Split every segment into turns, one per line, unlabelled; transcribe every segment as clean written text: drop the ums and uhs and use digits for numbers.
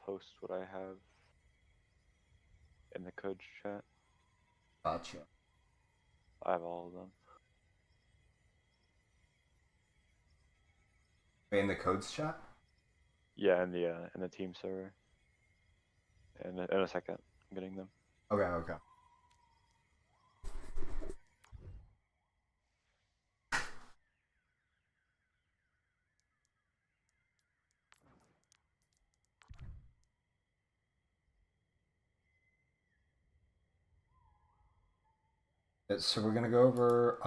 post what I have in the code chat.
Gotcha.
I have all of them.
Wait, in the codes chat?
Yeah, in the team server. In a second, I'm getting them.
Okay, okay. So we're gonna go over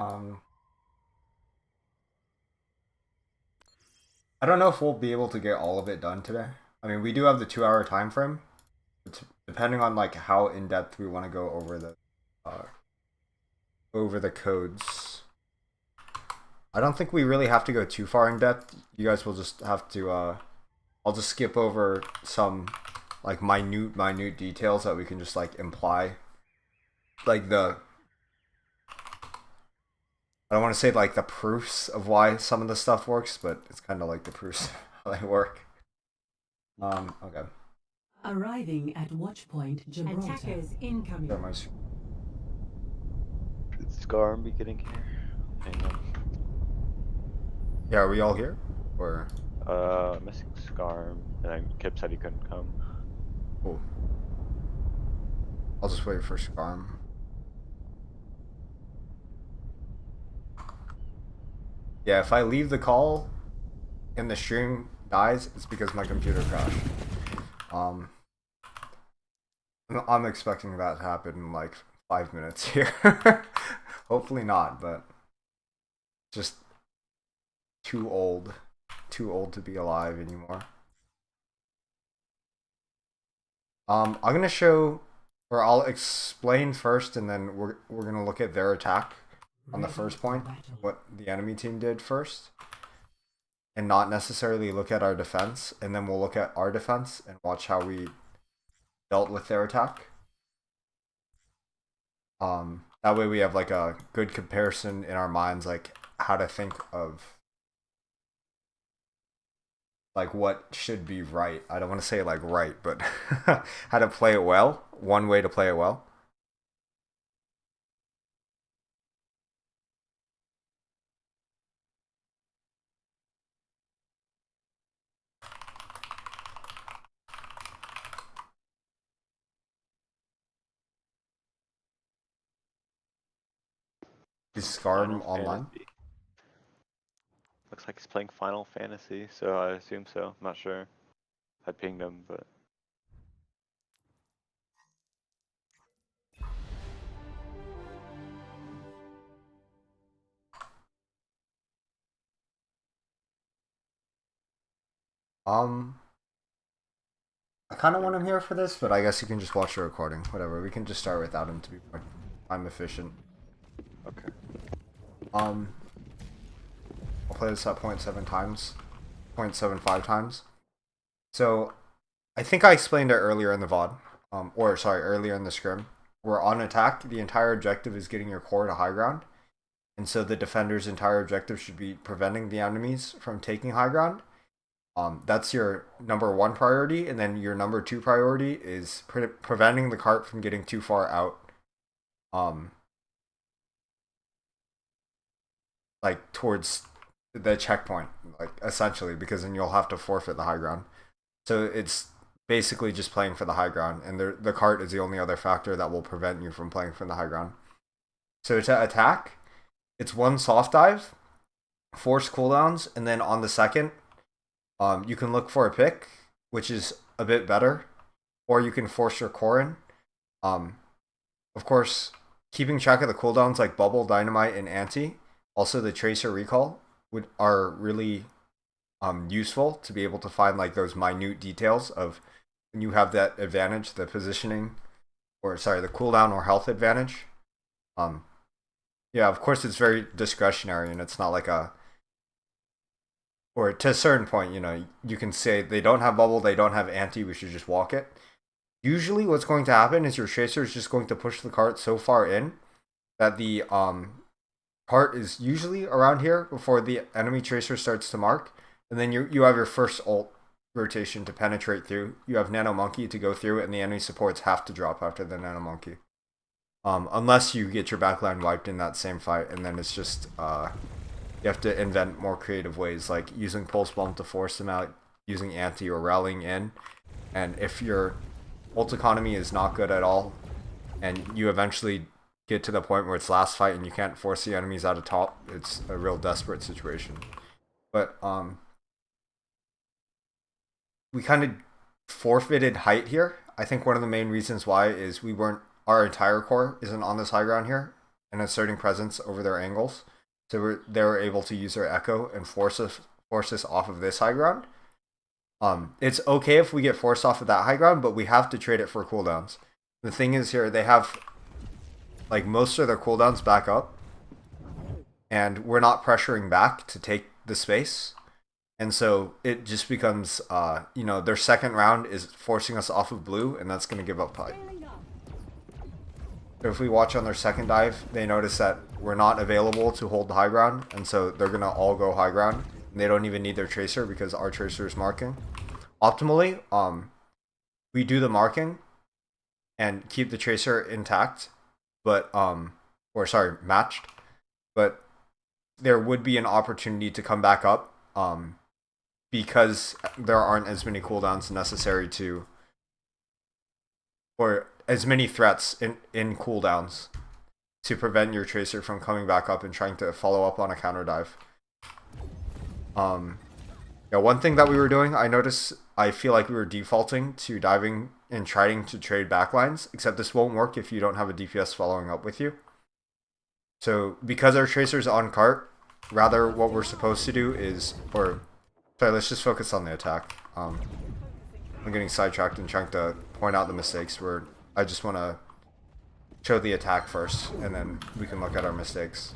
I don't know if we'll be able to get all of it done today. I mean, we do have the 2 hour time frame. Depending on like how in depth we want to go over the codes. I don't think we really have to go too far in depth. You guys will just have to I'll just skip over some like minute details that we can just like imply. Like I don't want to say like the proofs of why some of the stuff works, but it's kind of like the proofs of how they work. Okay.
Arriving at Watchpoint Gibraltar.
Attackers incoming.
Should Scarm be getting here? Hang on.
Yeah, are we all here? Or
Missing Scarm, and then Kip said he couldn't come.
cool. I'll just wait for Scarm. Yeah, if I leave the call and the stream dies, it's because my computer crashed. I'm expecting that to happen in like 5 minutes here. Hopefully not, but just too old to be alive anymore. I'm gonna show, or I'll explain first, and then we're gonna look at their attack on the first point, what the enemy team did first, and not necessarily look at our defense, and then we'll look at our defense and watch how we dealt with their attack. That way we have like a good comparison in our minds, like how to think of like what should be right. I don't want to say like right, but how to play it well. One way to play it well. Is Scarm
Final
online?
Fantasy. Looks like he's playing Final Fantasy, so I assume so. I'm not sure. I pinged him, but
I kind of want him here for this, but I guess you can just watch the recording. Whatever. We can just start without him to be more time efficient.
okay.
I'll play this at 0.7 times, 0.75 times. So, I think I explained it earlier in the VOD, or sorry, earlier in the scrim. We're on attack. The entire objective is getting your core to high ground, and so the defender's entire objective should be preventing the enemies from taking high ground. That's your number one priority, and then your number two priority is preventing the cart from getting too far out. Like towards the checkpoint, like essentially, because then you'll have to forfeit the high ground. So it's basically just playing for the high ground, and the cart is the only other factor that will prevent you from playing for the high ground. So to attack, it's one soft dive, force cooldowns, and then on the second, you can look for a pick, which is a bit better, or you can force your core in. Of course, keeping track of the cooldowns like bubble, dynamite, and anti, also the tracer recall are really useful to be able to find like those minute details of when you have that advantage, the positioning, or sorry, the cooldown or health advantage. Yeah, of course it's very discretionary, and it's not like or to a certain point, you can say they don't have bubble, they don't have anti, we should just walk it. Usually what's going to happen is your tracer is just going to push the cart so far in that the cart is usually around here before the enemy tracer starts to mark, and then you have your first ult rotation to penetrate through. You have Nano Monkey to go through, and the enemy supports have to drop after the Nano Monkey. Unless you get your backline wiped in that same fight, and then it's just you have to invent more creative ways, like using Pulse Bomb to force them out, using Anti or rallying in. And if your ult economy is not good at all, and you eventually get to the point where it's last fight and you can't force the enemies out of top, it's a real desperate situation. But we kind of forfeited height here. I think one of the main reasons why is our entire core isn't on this high ground here and asserting presence over their angles. So they were able to use their echo and force us off of this high ground. It's okay if we get forced off of that high ground, but we have to trade it for cooldowns. The thing is here, they have like most of their cooldowns back up, and we're not pressuring back to take the space. And so it just becomes, their second round is forcing us off of blue, and that's going to give up height. So if we watch on their second dive, they notice that we're not available to hold the high ground, and so they're going to all go high ground. And they don't even need their tracer because our tracer is marking. Optimally, we do the marking and keep the tracer intact, but matched. But there would be an opportunity to come back up, because there aren't as many cooldowns necessary or as many threats in cooldowns to prevent your tracer from coming back up and trying to follow up on a counter dive. One thing that we were doing, I feel like we were defaulting to diving and trying to trade backlines, except this won't work if you don't have a DPS following up with you. So because our tracer's on cart, rather what we're supposed to do is, let's just focus on the attack. I'm getting sidetracked and trying to point out the mistakes where I just want to show the attack first, and then we can look at our mistakes.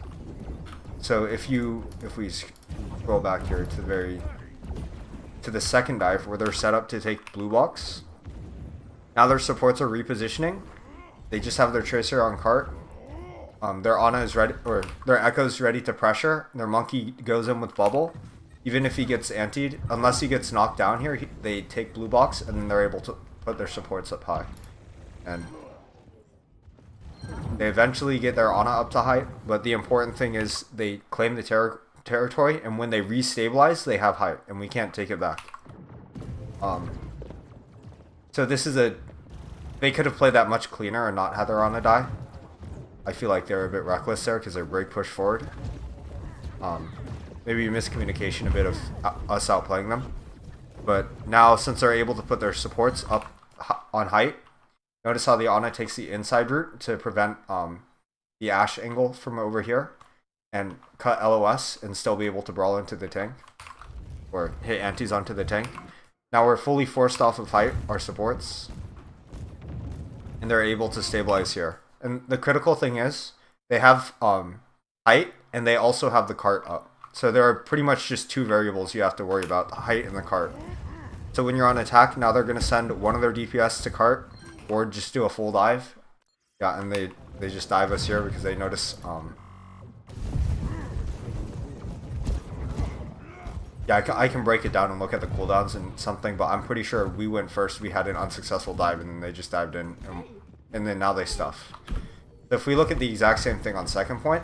So if we scroll back here to the second dive where they're set up to take blue box, now their supports are repositioning. They just have their tracer on cart. Their Ana is ready, or their Echo is ready to pressure. Their Monkey goes in with bubble. Even if he gets antied, unless he gets knocked down here, they take blue box, and then they're able to put their supports up high. And they eventually get their Ana up to height, but the important thing is they claim the territory, and when they restabilize, they have height, and we can't take it back. So this is they could have played that much cleaner and not had their Ana die. I feel like they're a bit reckless there because they break push forward. Maybe miscommunication a bit of us outplaying them. But now, since they're able to put their supports up on height, notice how the Ana takes the inside route to prevent the Ashe angle from over here and cut LOS and still be able to brawl into the tank or hit antis onto the tank. Now we're fully forced off of height, our supports, and they're able to stabilize here. And the critical thing is they have height, and they also have the cart up. So there are pretty much just two variables you have to worry about, the height and the cart. So when you're on attack, now they're going to send one of their DPS to cart, or just do a full dive. Yeah, and they just dive us here because they notice... Yeah, I can break it down and look at the cooldowns and something, but I'm pretty sure we went first, we had an unsuccessful dive, and then they just dived in, and then now they stuff. So if we look at the exact same thing on second point,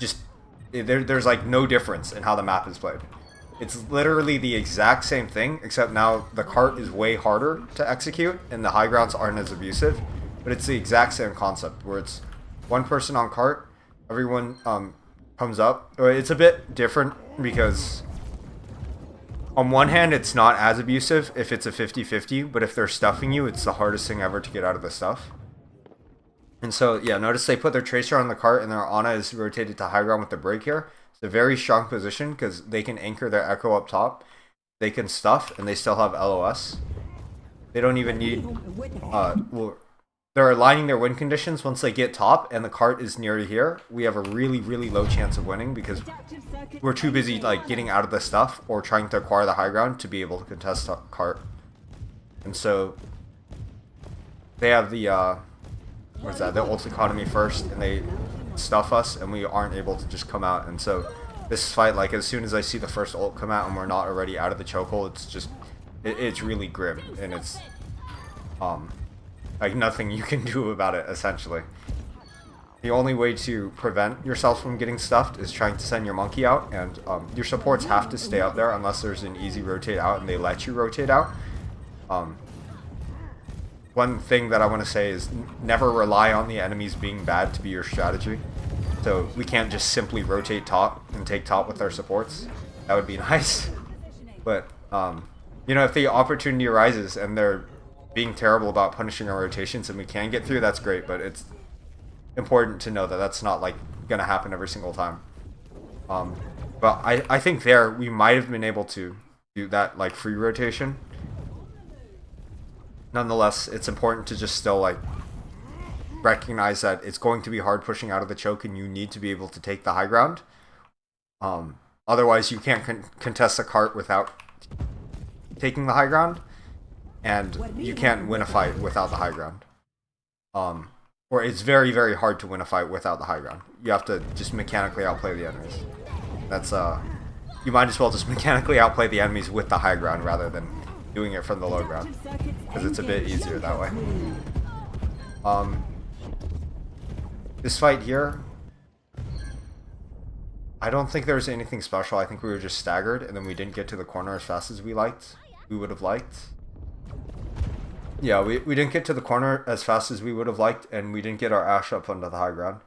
just there's like no difference in how the map is played. It's literally the exact same thing, except now the cart is way harder to execute, and the high grounds aren't as abusive, but it's the exact same concept, where it's one person on cart, everyone comes up. It's a bit different, because on one hand, it's not as abusive if it's a 50-50, but if they're stuffing you, it's the hardest thing ever to get out of the stuff. And so, yeah, notice they put their tracer on the cart, and their Ana is rotated to high ground with the break here. It's a very strong position, because they can anchor their Echo up top, they can stuff, and they still have LOS. They don't even need... they're aligning their win conditions once they get top, and the cart is near to here. We have a really, really low chance of winning, because we're too busy like getting out of the stuff or trying to acquire the high ground to be able to contest the cart. And so they have the the ult economy first, and they stuff us, and we aren't able to just come out. And so this fight, like as soon as I see the first ult come out and we're not already out of the chokehold, it's just it's really grim, and it's like nothing you can do about it, essentially. The only way to prevent yourself from getting stuffed is trying to send your monkey out, and your supports have to stay up there unless there's an easy rotate out and they let you rotate out. One thing that I want to say is never rely on the enemies being bad to be your strategy. So we can't just simply rotate top and take top with our supports. That would be nice. But, you know, if the opportunity arises and they're being terrible about punishing our rotations and we can get through, that's great, but it's important to know that that's not, like, going to happen every single time. But I think there we might have been able to do that, like, free rotation. Nonetheless, it's important to just still, like, recognize that it's going to be hard pushing out of the choke and you need to be able to take the high ground. Otherwise, you can't contest a cart without taking the high ground, and you can't win a fight without the high ground. Or it's very, very hard to win a fight without the high ground. You have to just mechanically outplay the enemies. That's, you might as well just mechanically outplay the enemies with the high ground rather than doing it from the low ground, because it's a bit easier that way. This fight here, I don't think there was anything special. I think we were just staggered, and then we didn't get to the corner as fast as we would have liked. Yeah, we didn't get to the corner as fast as we would have liked, and we didn't get our Ashe up onto the high ground.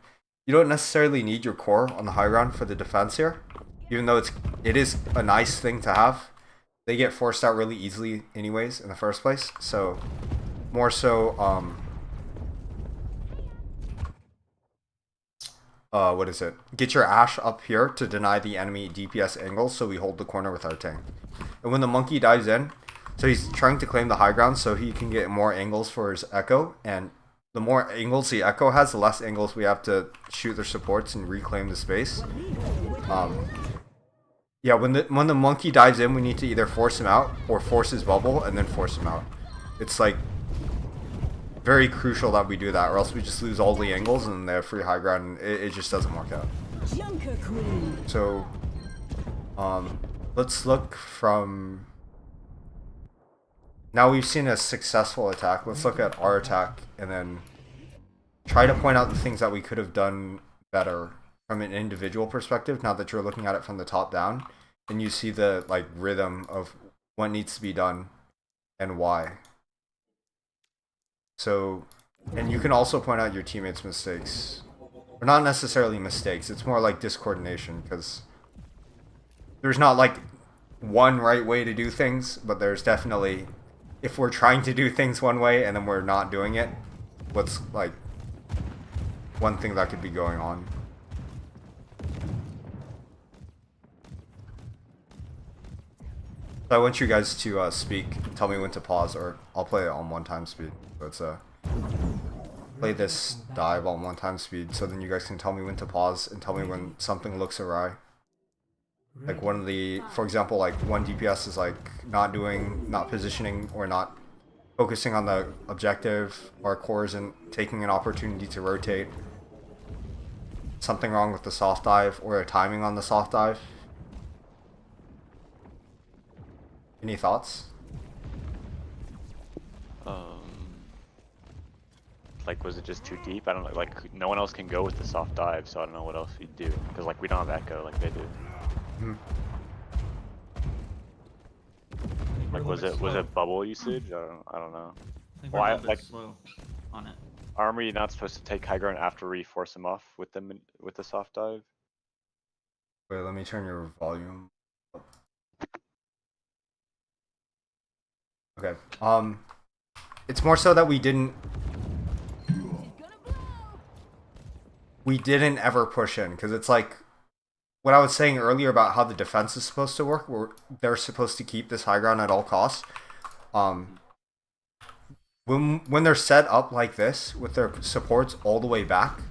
You don't necessarily need your core on the high ground for the defense here, even though it is a nice thing to have. They get forced out really easily anyways in the first place, so more so, what is it? Get your Ashe up here to deny the enemy DPS angles so we hold the corner with our tank. And when the monkey dives in, so he's trying to claim the high ground so he can get more angles for his echo, and the more angles the echo has, the less angles we have to shoot their supports and reclaim the space. Yeah, when the monkey dives in, we need to either force him out or force his bubble and then force him out. It's like very crucial that we do that, or else we just lose all the angles and they have free high ground, and it just doesn't work out. So, let's look from... Now we've seen a successful attack. Let's look at our attack and then try to point out the things that we could have done better from an individual perspective, now that you're looking at it from the top down, and you see the, like, rhythm of what needs to be done and why. So, and you can also point out your teammates' mistakes. Or not necessarily mistakes, it's more like discoordination, because there's not, like, one right way to do things, but there's definitely, if we're trying to do things one way and then we're not doing it, what's, like, one thing that could be going on. So I want you guys to speak, tell me when to pause, or I'll play it on 1 time speed. Let's play this dive on 1 time speed, so then you guys can tell me when to pause and tell me when something looks awry. Like one of the, for example, like one DPS is like not positioning or not focusing on the objective, or core isn't taking an opportunity to rotate. Something wrong with the soft dive or a timing on the soft dive. Any thoughts?
Like, was it just too deep? I don't know. Like, no one else can go with the soft dive, so I don't know what else we do. Because, like, we don't have echo like they do.
Mm-hmm.
Like, was it bubble usage? I don't know.
I think we're a little bit slow on it.
Aren't we not supposed to take high ground after we force them off with the soft dive?
Wait, let me turn your volume up. Okay. It's more so that we didn't ever push in, because it's like what I was saying earlier about how the defense is supposed to work, where they're supposed to keep this high ground at all costs. When they're set up like this with their supports all the way back,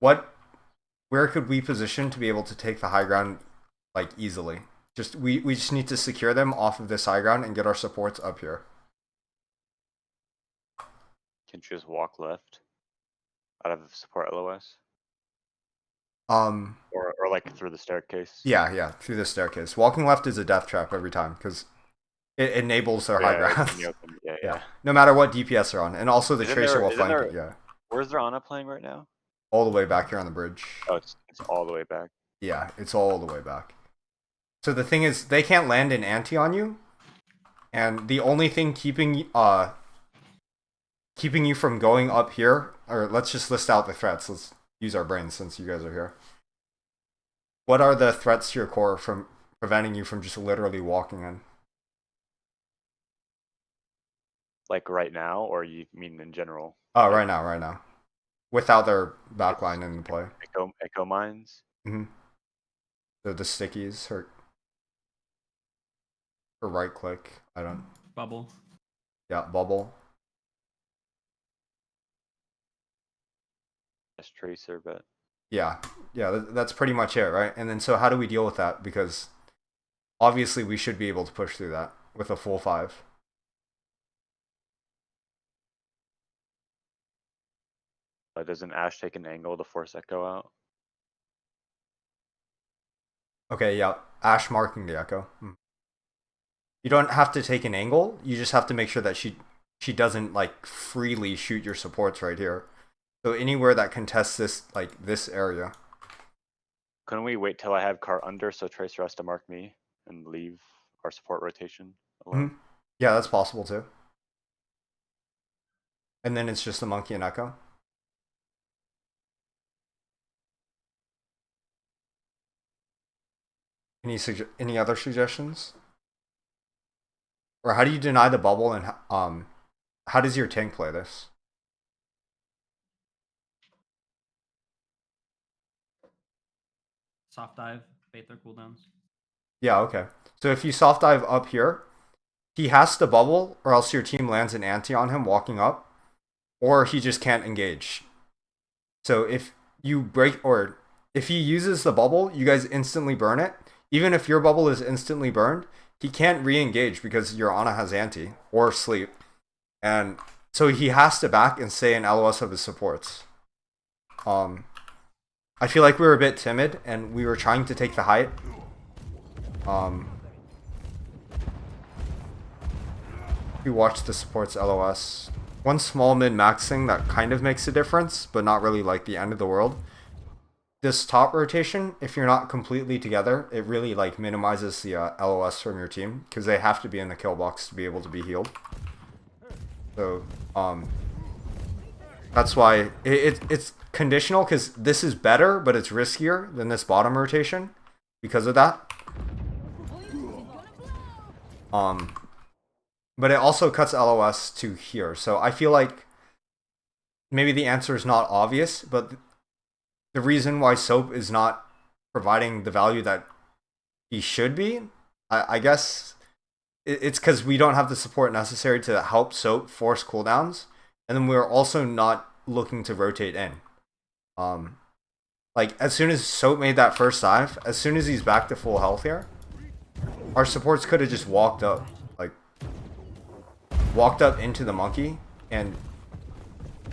where could we position to be able to take the high ground, like, easily? We just need to secure them off of this high ground and get our supports up here.
Can't you just walk left out of support LOS? Or like through the staircase?
Yeah, through the staircase. Walking left is a death trap every time, because It enables their high grounds.
Yeah.
No matter what DPS they're on, and also the
Isn't
tracer
there-
will
isn't
flank
there-
it. Yeah,
Where's their Ana playing right now?
all the way back here on the bridge.
Oh, it's all the way back.
Yeah, it's all the way back. So the thing is, they can't land an anti on you, and the only thing keeping you from going up here, or let's just list out the threats. Let's use our brains since you guys are here. What are the threats to your core from preventing you from just literally walking in?
Like right now, or you mean in general?
Oh, right now. Without their backline in the play.
Echo mines.
Mm-hmm. The stickies hurt. Or right click. I don't.
Bubble.
Yeah, bubble.
That's tracer, but
Yeah, that's pretty much it, right? And then so how do we deal with that? Because obviously we should be able to push through that with a full 5.
doesn't Ashe take an angle to force Echo out?
Okay, yeah, Ashe marking the echo. You don't have to take an angle. You just have to make sure that she doesn't like freely shoot your supports right here. So anywhere that contests this area.
Couldn't we wait till I have cart under so Tracer has to mark me and leave our support rotation alone?
Mm-hmm. Yeah, that's possible too. And then it's just the monkey and echo. Any other suggestions? Or how do you deny the bubble, and how does your tank play this?
Soft dive, bait their cooldowns.
Yeah, okay. So if you soft dive up here, he has to bubble, or else your team lands an anti on him walking up, or he just can't engage. So if you break, or if he uses the bubble, you guys instantly burn it. Even if your bubble is instantly burned, he can't re-engage because your Ana has anti or sleep. And so he has to back and stay in LOS of his supports. I feel like we were a bit timid and we were trying to take the height. We watched the supports LOS. One small mid-max thing that kind of makes a difference, but not really like the end of the world. This top rotation, if you're not completely together, it really like minimizes the LOS from your team because they have to be in the kill box to be able to be healed. So that's why it's conditional, because this is better, but it's riskier than this bottom rotation because of that. But it also cuts LOS to here. So I feel like maybe the answer is not obvious, but the reason why Soap is not providing the value that he should be, I guess it's because we don't have the support necessary to help Soap force cooldowns, and then we're also not looking to rotate in. Like as soon as Soap made that first dive, as soon as he's back to full health here, our supports could have just walked up into the monkey and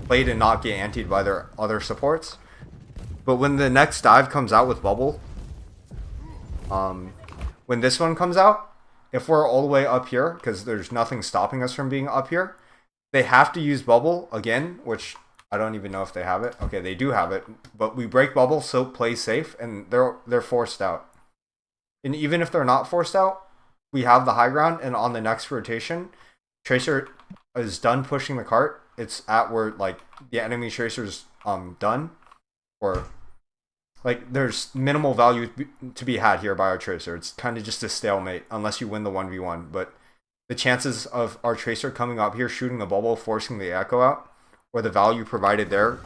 played and not get antied by their other supports. But when the next dive comes out with bubble, when this one comes out, if we're all the way up here, because there's nothing stopping us from being up here, they have to use bubble again, which I don't even know if they have it. Okay, they do have it, but we break bubble, so play safe, and they're forced out. And even if they're not forced out, we have the high ground, and on the next rotation, Tracer is done pushing the cart. It's at where like the enemy Tracer's done, or like there's minimal value to be had here by our Tracer. It's kind of just a stalemate unless you win the 1v1. But the chances of our Tracer coming up here, shooting the bubble, forcing the echo out, or the value provided there,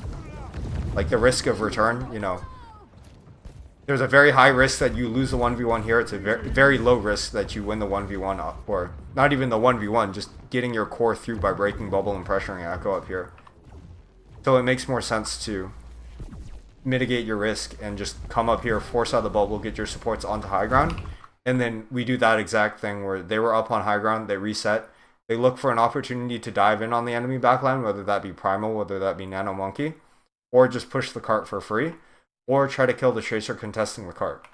like the risk of return, you know, there's a very high risk that you lose the 1v1 here. It's a very, very low risk that you win the 1v1 up, or not even the 1v1, just getting your core through by breaking bubble and pressuring echo up here. So it makes more sense to mitigate your risk and just come up here, force out the bubble, get your supports onto high ground, and then we do that exact thing where they were up on high ground, they reset, they look for an opportunity to dive in on the enemy backline, whether that be Primal, whether that be Nano Monkey, or just push the cart for free, or try to kill the Tracer contesting the cart.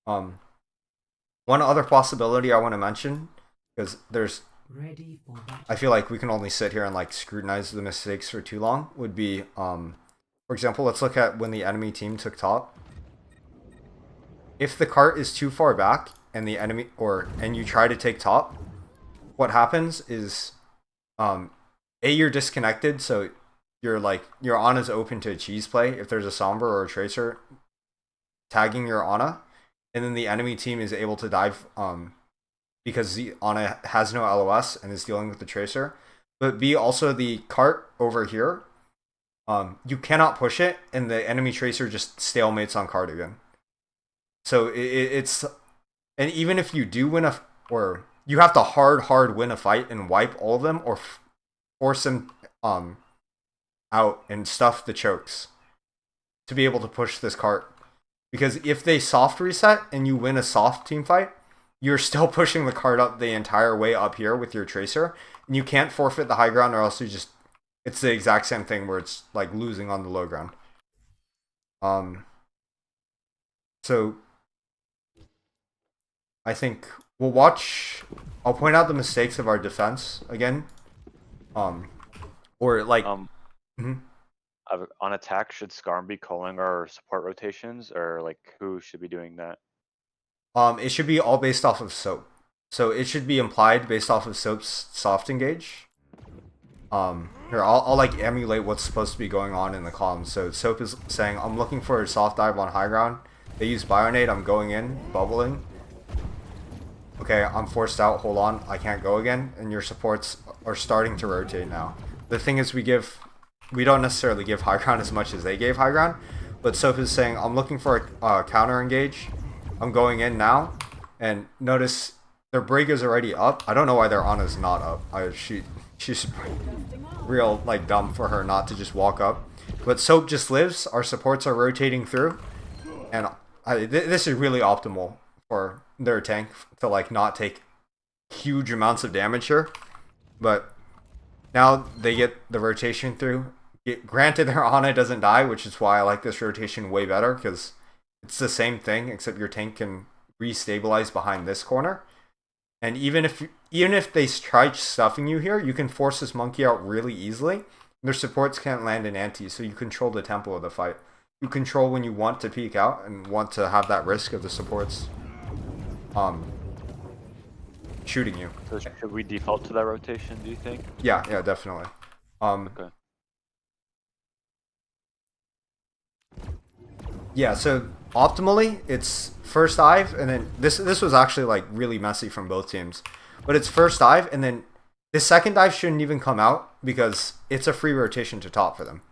One other possibility I want to mention, because there's
Ready for battle.
I feel like we can only sit here and like scrutinize the mistakes for too long. Would be for example, let's look at when the enemy team took top. If the cart is too far back and the enemy and you try to take top, what happens is you're disconnected, so your Ana's open to a cheese play if there's a sombra or a tracer tagging your Ana, and then the enemy team is able to dive because the Ana has no LOS and is dealing with the tracer. But B, also the cart over here, you cannot push it, and the enemy tracer just stalemates on cart again. So it's, and even if you do win or you have to hard win a fight and wipe all of them, or force them out and stuff the chokes to be able to push this cart. Because if they soft reset and you win a soft team fight, you're still pushing the cart up the entire way up here with your tracer, and you can't forfeit the high ground, or else it's the exact same thing where it's like losing on the low ground. So I think I'll point out the mistakes of our defense again. Or like
on attack, should Skarm be calling our support rotations, or like who should be doing that?
It should be all based off of Soap. So it should be implied based off of Soap's soft engage. Here, I'll like emulate what's supposed to be going on in the column. So Soap is saying, I'm looking for a soft dive on high ground. They use Bionade, I'm going in, bubbling. Okay, I'm forced out, hold on, I can't go again. And your supports are starting to rotate now. The thing is we don't necessarily give high ground as much as they gave high ground. But Soap is saying, I'm looking for a counter engage. I'm going in now, and notice their break is already up. I don't know why their Ana's not up. She's real like dumb for her not to just walk up. But Soap just lives. Our supports are rotating through, and this is really optimal for their tank to like not take huge amounts of damage here. But now they get the rotation through. Granted, their Ana doesn't die, which is why I like this rotation way better, because it's the same thing, except your tank can restabilize behind this corner. And even if they try stuffing you here, you can force this monkey out really easily. Their supports can't land an anti, so you control the tempo of the fight. You control when you want to peek out and want to have that risk of the supports shooting you.
So should we default to that rotation, do you think?
Yeah, definitely.
Okay.
Yeah, so optimally, it's first dive, and then this was actually like really messy from both teams. But it's first dive, and then the second dive shouldn't even come out because it's a free rotation to top for them.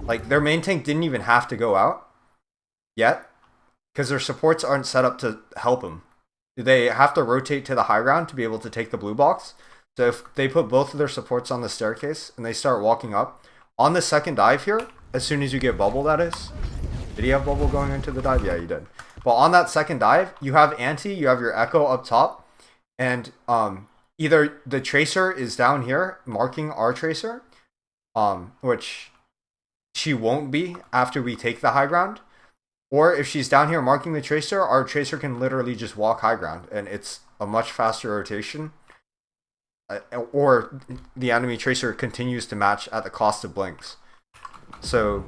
Like, their main tank didn't even have to go out yet because their supports aren't set up to help them. They have to rotate to the high ground to be able to take the blue box. So if they put both of their supports on the staircase and they start walking up, on the second dive here, as soon as you get bubble, that is. Did he have bubble going into the dive? Yeah, he did. But on that second dive, you have anti, you have your echo up top, and either the tracer is down here marking our tracer, which she won't be after we take the high ground, or if she's down here marking the tracer, our tracer can literally just walk high ground, and it's a much faster rotation. Or the enemy tracer continues to match at the cost of blinks. So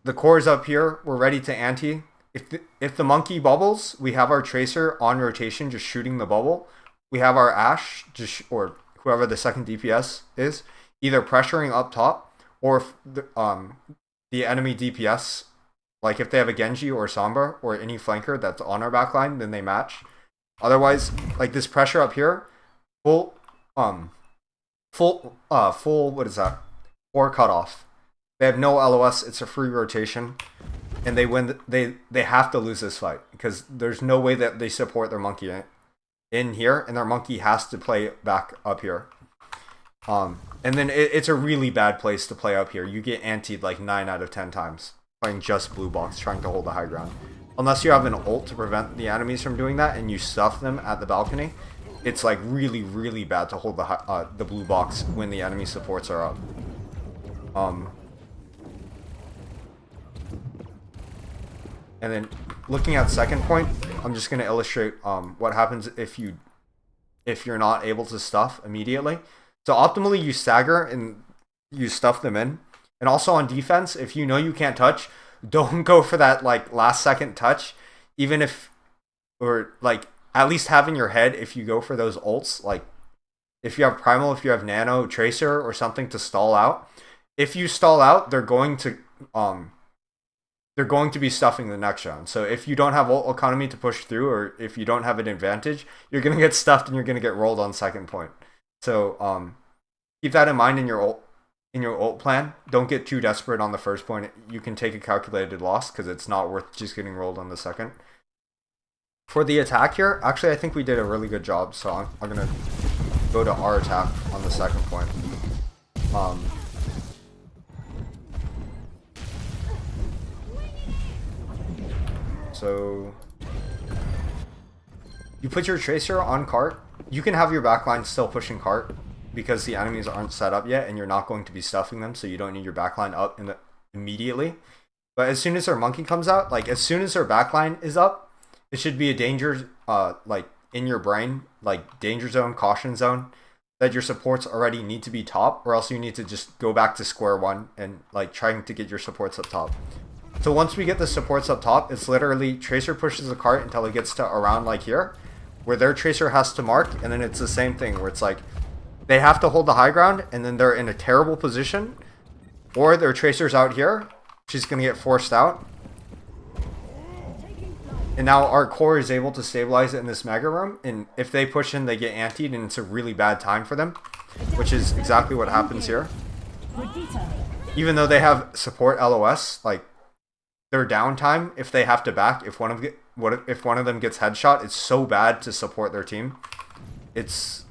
the core is up here. We're ready to anti. If the monkey bubbles, we have our tracer on rotation, just shooting the bubble. We have our ashe, or whoever the second DPS is, either pressuring up top, or if the enemy DPS, like if they have a Genji or Sombra or any flanker that's on our backline, then they match. Otherwise, like this pressure up here, full what is that? 4 cutoff. They have no LOS. It's a free rotation, and they win. They have to lose this fight because there's no way that they support their monkey in here, and their monkey has to play back up here. And then it's a really bad place to play up here. You get antied like 9 out of 10 times playing just blue box, trying to hold the high ground. Unless you have an ult to prevent the enemies from doing that, and you stuff them at the balcony, it's like really, really bad to hold the blue box when the enemy supports are up. And then looking at second point, I'm just going to illustrate what happens if you if you're not able to stuff immediately. So optimally you stagger and you stuff them in. And also on defense, if you know you can't touch, don't go for that like last second touch, even if, or like at least having your head if you go for those ults, like if you have primal, if you have nano, tracer or something to stall out. If you stall out, they're going to be stuffing the next round. So if you don't have ult economy to push through, or if you don't have an advantage, you're gonna get stuffed and you're gonna get rolled on second point. So keep that in mind in your ult plan. Don't get too desperate on the first point. You can take a calculated loss because it's not worth just getting rolled on the second. For the attack here, actually I think we did a really good job. So I'm gonna go to our attack on the second point. So you put your tracer on cart. You can have your backline still pushing cart because the enemies aren't set up yet and you're not going to be stuffing them, so you don't need your backline up immediately. But as soon as their monkey comes out, like as soon as their backline is up, it should be a danger like in your brain, like danger zone, caution zone, that your supports already need to be top, or else you need to just go back to square one and like trying to get your supports up top. So once we get the supports up top, it's literally tracer pushes the cart until it gets to around like here, where their tracer has to mark, and then it's the same thing where it's like they have to hold the high ground and then they're in a terrible position, or their tracer's out here, she's gonna get forced out. And now our core is able to stabilize it in this mega room, and if they push in, they get antied, and it's a really bad time for them, which is exactly what happens here. Even though they have support LOS, like their downtime, if they have to back, if one of them gets headshot, it's so bad to support their team. It's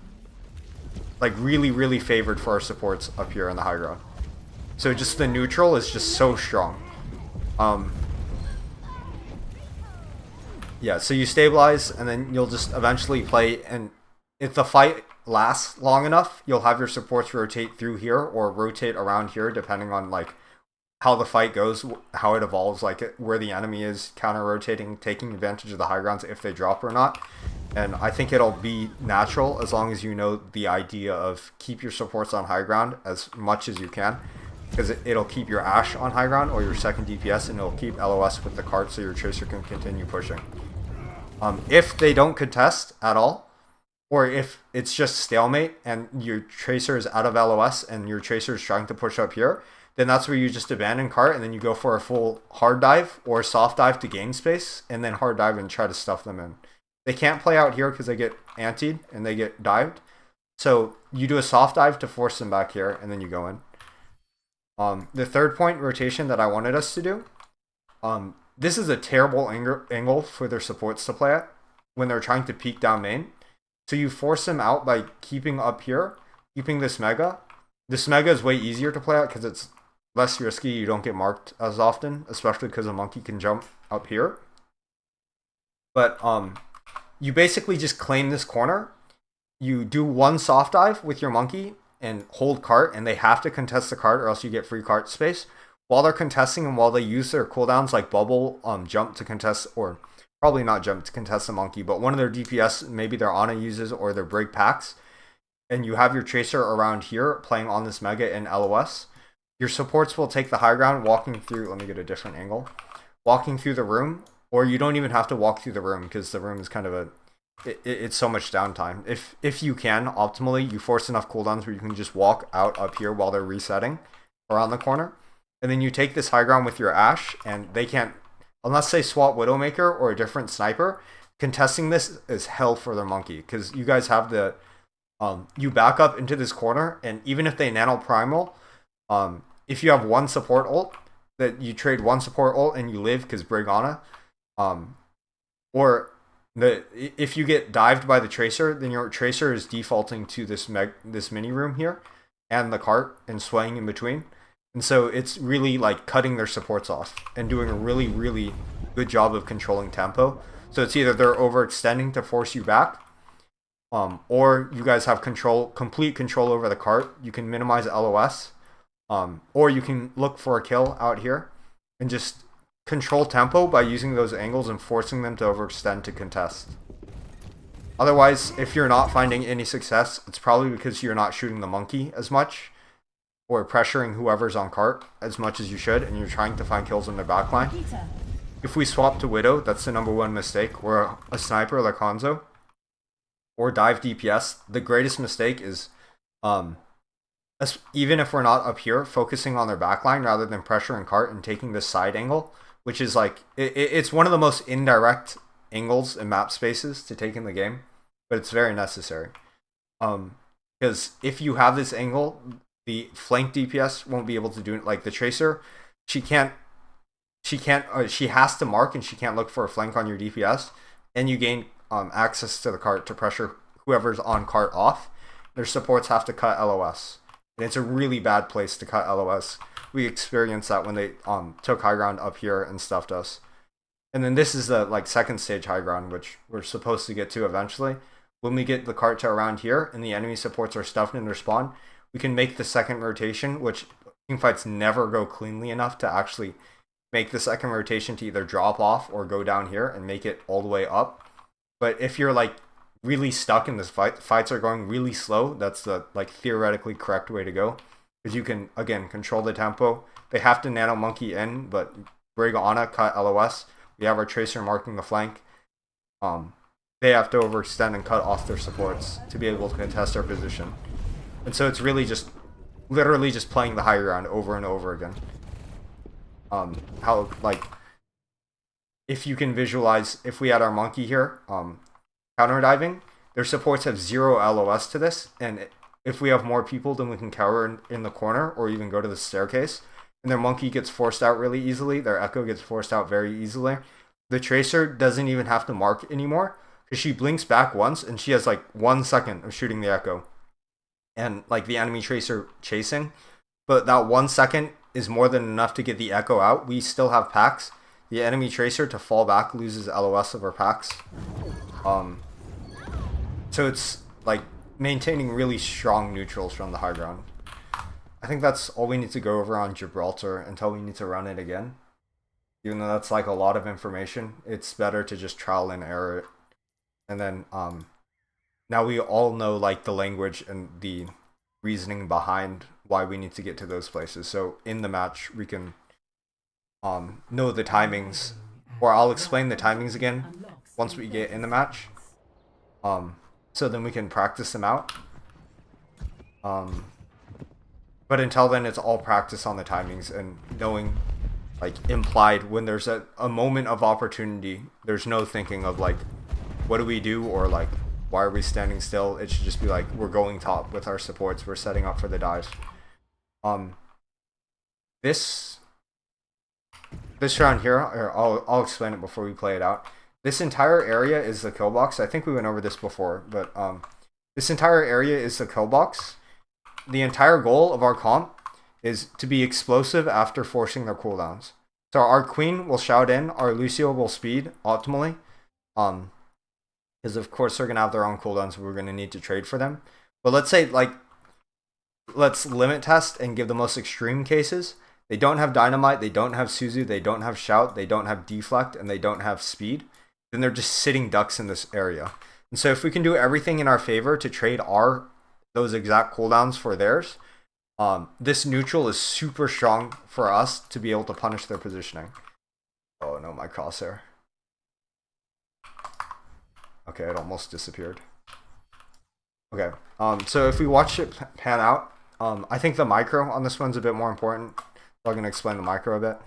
like really, really favored for our supports up here on the high ground. So just the neutral is just so strong. Yeah, so you stabilize and then you'll just eventually play, and if the fight lasts long enough, you'll have your supports rotate through here or rotate around here depending on like how the fight goes, how it evolves, like where the enemy is counter-rotating, taking advantage of the high grounds if they drop or not. And I think it'll be natural as long as you know the idea of keep your supports on high ground as much as you can, because it'll keep your Ashe on high ground or your second DPS, and it'll keep LOS with the cart so your tracer can continue pushing. If they don't contest at all, or if it's just stalemate and your tracer is out of LOS and your tracer is trying to push up here, then that's where you just abandon cart and then you go for a full hard dive or soft dive to gain space, and then hard dive and try to stuff them in. They can't play out here because they get antied and they get dived. So you do a soft dive to force them back here, and then you go in. The third point rotation that I wanted us to do, this is a terrible angle for their supports to play at when they're trying to peek down main. So you force them out by keeping up here, keeping this mega. This mega is way easier to play at because it's less risky. You don't get marked as often, especially because a monkey can jump up here. But you basically just claim this corner. You do one soft dive with your monkey and hold cart, and they have to contest the cart or else you get free cart space. While they're contesting and while they use their cooldowns like bubble, jump to contest, or probably not jump to contest the monkey, but one of their DPS, maybe their Ana uses, or their break packs, and you have your tracer around here playing on this mega in LOS, your supports will take the high ground walking through, let me get a different angle, walking through the room, or you don't even have to walk through the room because the room is kind of it's so much downtime. If you can, optimally, you force enough cooldowns where you can just walk out up here while they're resetting around the corner, and then you take this high ground with your Ashe, and they can't, unless they swap Widowmaker or a different sniper, contesting this is hell for their monkey, because you guys have the you back up into this corner, and even if they nano primal, if you have one support ult, that you trade one support ult and you live because Brigana, or if you get dived by the tracer, then your tracer is defaulting to this mini room here and the cart and swaying in between, and so it's really like cutting their supports off and doing a really, really good job of controlling tempo. So it's either they're overextending to force you back, or you guys have complete control over the cart. You can minimize LOS, or you can look for a kill out here and just control tempo by using those angles and forcing them to overextend to contest. Otherwise, if you're not finding any success, it's probably because you're not shooting the monkey as much or pressuring whoever's on cart as much as you should, and you're trying to find kills in their backline. If we swap to Widow, that's the #1 mistake, or a sniper like Hanzo, or dive DPS. The greatest mistake is, even if we're not up here, focusing on their backline rather than pressuring cart and taking this side angle, which is like, it's one of the most indirect angles and map spaces to take in the game, but it's very necessary. Because if you have this angle, the flank DPS won't be able to do it. Like the Tracer, she has to mark and she can't look for a flank on your DPS, and you gain access to the cart to pressure whoever's on cart off. Their supports have to cut LOS, and it's a really bad place to cut LOS. We experienced that when they took high ground up here and stuffed us. And then this is the like second stage high ground, which we're supposed to get to eventually. When we get the cart to around here and the enemy supports are stuffed in their spawn, we can make the second rotation, which teamfights never go cleanly enough to actually make the second rotation to either drop off or go down here and make it all the way up. But if you're like really stuck in this fights are going really slow, that's the like theoretically correct way to go, because you can again control the tempo. They have to nano monkey in, but Brig Ana cut LOS. We have our Tracer marking the flank. They have to overextend and cut off their supports to be able to contest our position. And so it's really just literally just playing the high ground over and over again. How like if you can visualize, if we had our monkey here counter diving, their supports have 0 LOS to this, and if we have more people, then we can cower in the corner or even go to the staircase, and their monkey gets forced out really easily. Their echo gets forced out very easily. The Tracer doesn't even have to mark anymore, because she blinks back once and she has like 1 second of shooting the echo and like the enemy Tracer chasing, but that 1 second is more than enough to get the echo out. We still have packs. The enemy Tracer to fall back loses LOS of her packs. So it's like maintaining really strong neutrals from the high ground. I think that's all we need to go over on Gibraltar until we need to run it again. Even though that's like a lot of information, it's better to just trial and error it. And then now we all know like the language and the reasoning behind why we need to get to those places. So in the match we can know the timings, or I'll explain the timings again once we get in the match. So then we can practice them out. But until then, it's all practice on the timings and knowing, like, implied when there's a moment of opportunity. There's no thinking of like, what do we do, or like, why are we standing still? It should just be like, we're going top with our supports. We're setting up for the dive. This round here, or I'll explain it before we play it out. This entire area is the kill box. I think we went over this before, but this entire area is the kill box. The entire goal of our comp is to be explosive after forcing their cooldowns. So our queen will shout in, our Lucio will speed optimally, because of course they're gonna have their own cooldowns. We're gonna need to trade for them. But let's say, like, let's limit test and give the most extreme cases. They don't have dynamite, they don't have Suzu, they don't have shout, they don't have deflect, and they don't have speed. Then they're just sitting ducks in this area. And so if we can do everything in our favor to trade those exact cooldowns for theirs, this neutral is super strong for us to be able to punish their positioning. Oh no, my crosshair. Okay, it almost disappeared. Okay, so if we watch it pan out, I think the micro on this one's a bit more important. I'm going to explain the micro a bit.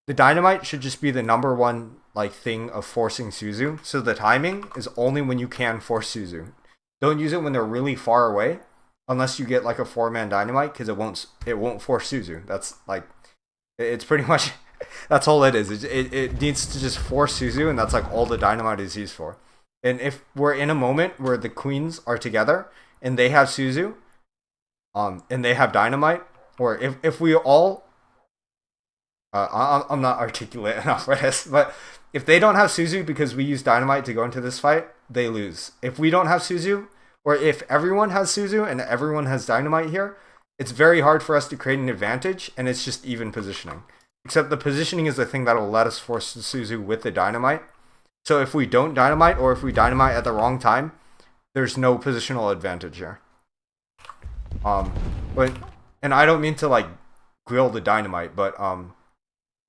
The dynamite should just be the #1 like thing of forcing Suzu. So the timing is only when you can force Suzu. Don't use it when they're really far away, unless you get like a 4-man dynamite, because it won't force Suzu. That's like, it's pretty much, that's all it is. It needs to just force Suzu, and that's like all the dynamite is used for. And if we're in a moment where the queens are together and they have Suzu, and they have dynamite, or if we all, I'm not articulate enough for this, but if they don't have Suzu because we use dynamite to go into this fight, they lose. If we don't have Suzu, or if everyone has Suzu and everyone has dynamite here, it's very hard for us to create an advantage, and it's just even positioning. Except the positioning is the thing that will let us force the Suzu with the dynamite. So if we don't dynamite, or if we dynamite at the wrong time, there's no positional advantage here. But and I don't mean to like grill the dynamite, but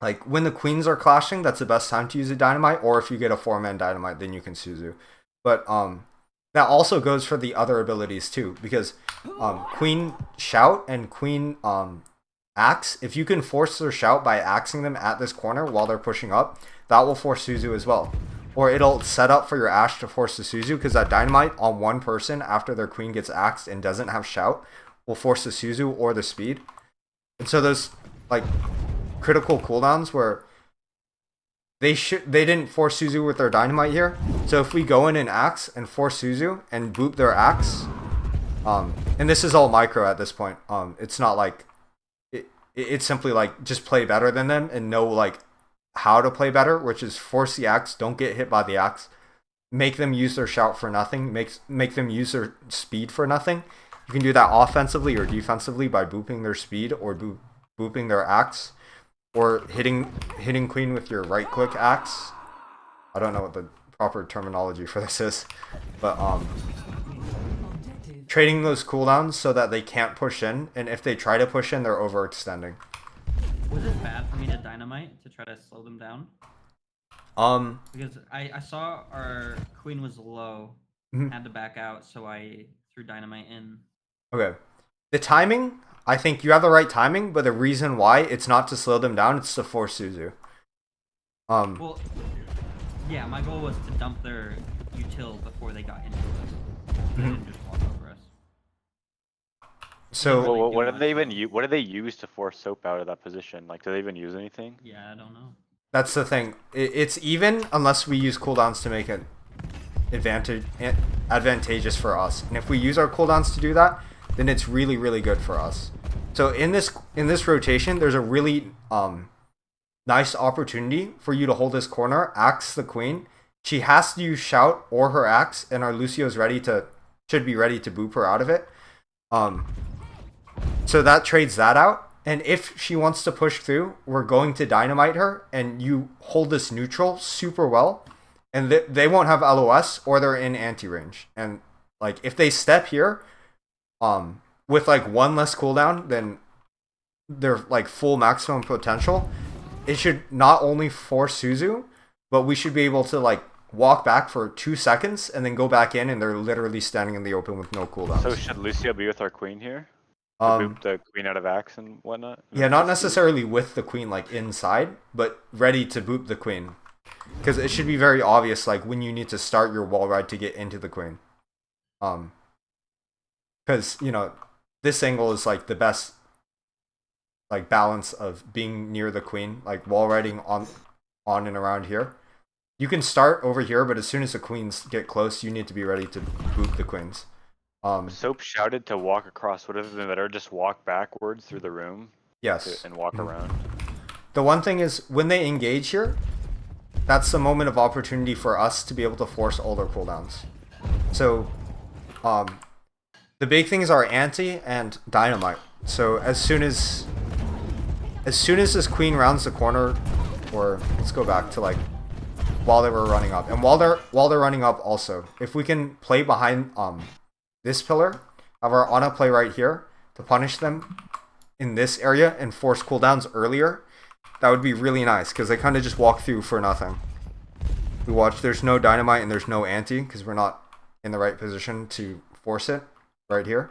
like when the queens are clashing, that's the best time to use a dynamite. Or if you get a 4-man dynamite, then you can Suzu. But that also goes for the other abilities too, because Queen Shout and Queen Axe, if you can force their shout by axing them at this corner while they're pushing up, that will force Suzu as well. Or it'll set up for your Ashe to force the Suzu, because that dynamite on one person after their queen gets axed and doesn't have shout will force the Suzu or the speed. And so those like critical cooldowns where they didn't force Suzu with their dynamite here. So if we go in and axe and force Suzu and boop their axe, and this is all micro at this point. It's not like it's simply like just play better than them and know like how to play better, which is force the axe, don't get hit by the axe, make them use their shout for nothing, make them use their speed for nothing. You can do that offensively or defensively by booping their speed or booping their axe, or hitting queen with your right click axe. I don't know what the proper terminology for this is, but trading those cooldowns so that they can't push in, and if they try to push in, they're overextending.
Was it bad for me to dynamite to try to slow them down? Because I saw our queen was low, had to back out, so I threw dynamite in.
Okay. The timing, I think you have the right timing, but the reason why it's not to slow them down, it's to force Suzu.
Well, yeah, my goal was to dump their util before they got into us. They didn't just walk over us.
So
Well, what do they even what do they use to force Soap out of that position? Like, do they even use anything?
Yeah, I don't know.
that's the thing. It's even unless we use cooldowns to make it advantageous for us. And if we use our cooldowns to do that, then it's really, really good for us. So in this rotation, there's a really nice opportunity for you to hold this corner, axe the queen. She has to use shout or her axe, and our Lucio's should be ready to boop her out of it. So that trades that out. And if she wants to push through, we're going to dynamite her, and you hold this neutral super well, and they won't have LOS or they're in anti-range. And like if they step here, with like one less cooldown than their like full maximum potential, it should not only force Suzu, but we should be able to like walk back for 2 seconds and then go back in, and they're literally standing in the open with no cooldowns.
So should Lucio be with our queen here? To boop the queen out of axe and whatnot?
Yeah, not necessarily with the queen like inside, but ready to boop the queen. Because it should be very obvious like when you need to start your wall ride to get into the queen. Because, you know, this angle is like the best like balance of being near the queen, like wall riding on and around here. You can start over here, but as soon as the queens get close, you need to be ready to boop the queens.
Soap shouted to walk across. Would it have been better just walk backwards through the room?
Yes.
And walk around.
The one thing is, when they engage here, that's the moment of opportunity for us to be able to force all their cooldowns. So, the big things are anti and dynamite. So as soon as this queen rounds the corner, or let's go back to like while they were running up, and while they're running up also, if we can play behind this pillar, have our Ana play right here to punish them in this area and force cooldowns earlier, that would be really nice, because they kind of just walk through for nothing. We watch, there's no dynamite and there's no anti, because we're not in the right position to force it right here.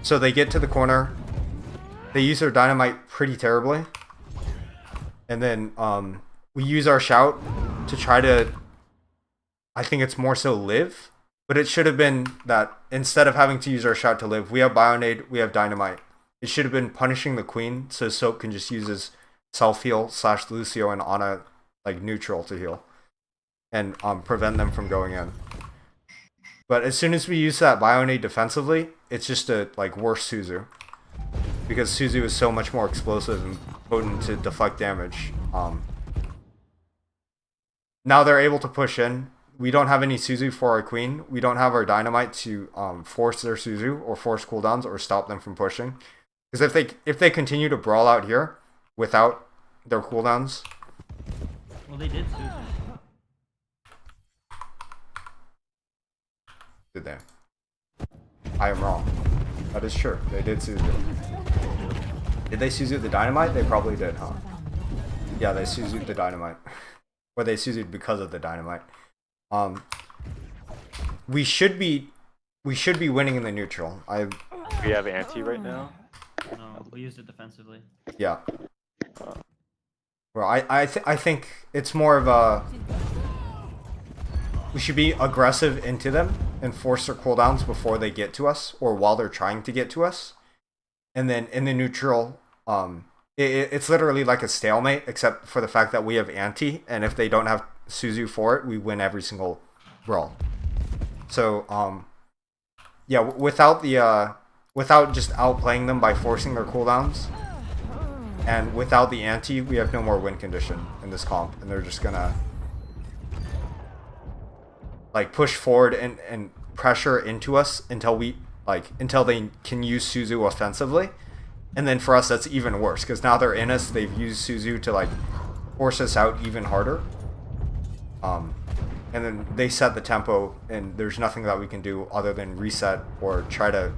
So they get to the corner, they use their dynamite pretty terribly, and then we use our shout to try to, I think it's more so live, but it should have been that instead of having to use our shout to live, we have Bionade, we have dynamite. It should have been punishing the queen, so Soap can just use his self-heal / Lucio and Ana like neutral to heal, and prevent them from going in. But as soon as we use that Bionade defensively, it's just a like worse Suzu, because Suzu is so much more explosive and potent to deflect damage. Now they're able to push in. We don't have any Suzu for our queen. We don't have our dynamite to force their Suzu or force cooldowns or stop them from pushing. Because if they continue to brawl out here without their cooldowns,
Well, they did Susan.
Did they? I am wrong. That is true. They did Suzu. Did they Suzu the dynamite? They probably did, huh? Yeah, they Suzu'd the dynamite. Or they Suzu'd because of the dynamite. We should be winning in the neutral.
We have anti right now.
No, we used it defensively.
Yeah. Well, I think it's more of a... We should be aggressive into them and force their cooldowns before they get to us, or while they're trying to get to us. And then in the neutral, it's literally like a stalemate, except for the fact that we have anti, and if they don't have Suzu for it, we win every single brawl. So, yeah, without just outplaying them by forcing their cooldowns, and without the anti, we have no more win condition in this comp, and they're just gonna like push forward and pressure into us until they can use Suzu offensively. And then for us, that's even worse, because now they're in us, they've used Suzu to like force us out even harder. And then they set the tempo, and there's nothing that we can do other than reset or try to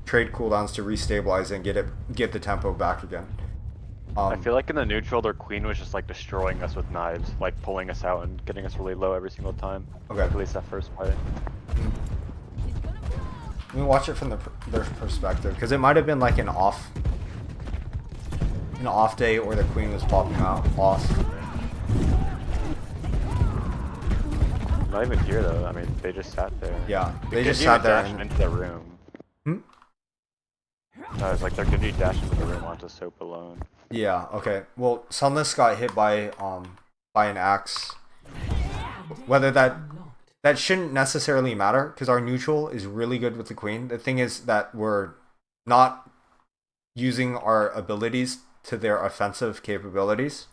trade cooldowns to restabilize and get the tempo back again.
I feel like in the neutral, their queen was just like destroying us with knives, like pulling us out and getting us really low every single time.
Okay.
At least that first fight.
Let me watch it from their perspective, because it might have been like an off day, or the queen was popping out off.
Not even here though. I mean, they just sat there.
Yeah,
they
just sat there
into the room. No, it's like they're gonna dash into the room onto Soap alone.
Yeah. Okay. Well, Sunless got hit by an axe. Whether that shouldn't necessarily matter, because our neutral is really good with the queen. The thing is that we're not using our abilities to their offensive capabilities,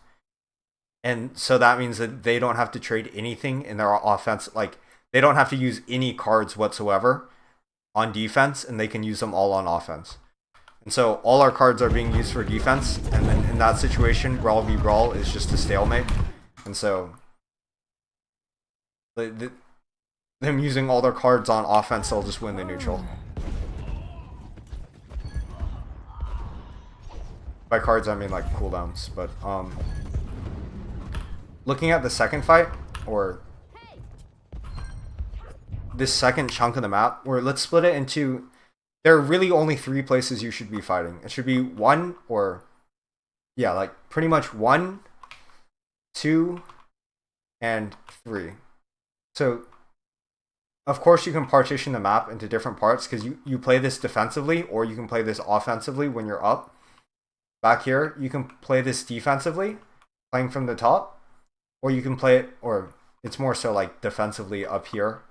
and so that means that they don't have to trade anything in their offense. Like, they don't have to use any cards whatsoever on defense, and they can use them all on offense. And so all our cards are being used for defense, and then in that situation, Brawl v Brawl is just a stalemate. And so them using all their cards on offense, they'll just win the neutral. By cards, I mean like cooldowns. But looking at the second fight, or this second chunk of the map, where let's split it into... There are really only 3 places you should be fighting. It should be 1 or... Yeah, like pretty much 1, 2, and 3. So, of course you can partition the map into different parts, because you play this defensively, or you can play this offensively when you're up. Back here, you can play this defensively, playing from the top, or you can play it, or it's more so like defensively up here.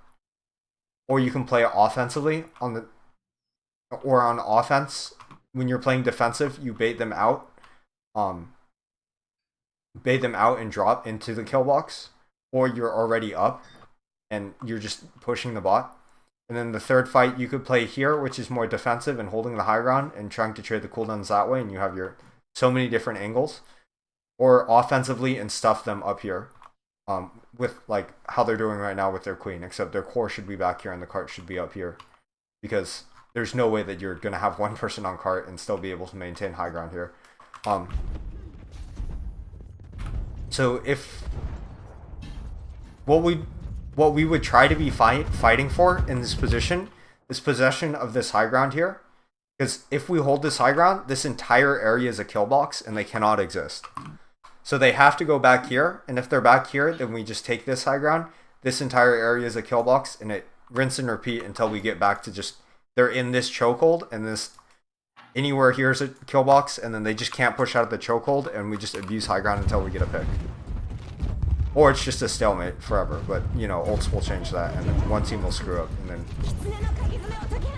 Or you can play it offensively on offense. When you're playing defensive, you bait them out and drop into the kill box, or you're already up and you're just pushing the bot. And then the third fight, you could play here, which is more defensive and holding the high ground and trying to trade the cooldowns that way, and you have your so many different angles. Or offensively and stuff them up here, with like how they're doing right now with their queen, except their core should be back here and the cart should be up here, because there's no way that you're going to have one person on cart and still be able to maintain high ground here. So if what we would try to be fighting for in this position is possession of this high ground here, because if we hold this high ground, this entire area is a kill box and they cannot exist. So they have to go back here, and if they're back here, then we just take this high ground. This entire area is a kill box, and it rinse and repeat until we get back to just... They're in this chokehold, and this anywhere here is a kill box, and then they just can't push out of the chokehold, and we just abuse high ground until we get a pick. Or it's just a stalemate forever, but you know, ults will change that, and then one team will screw up, and then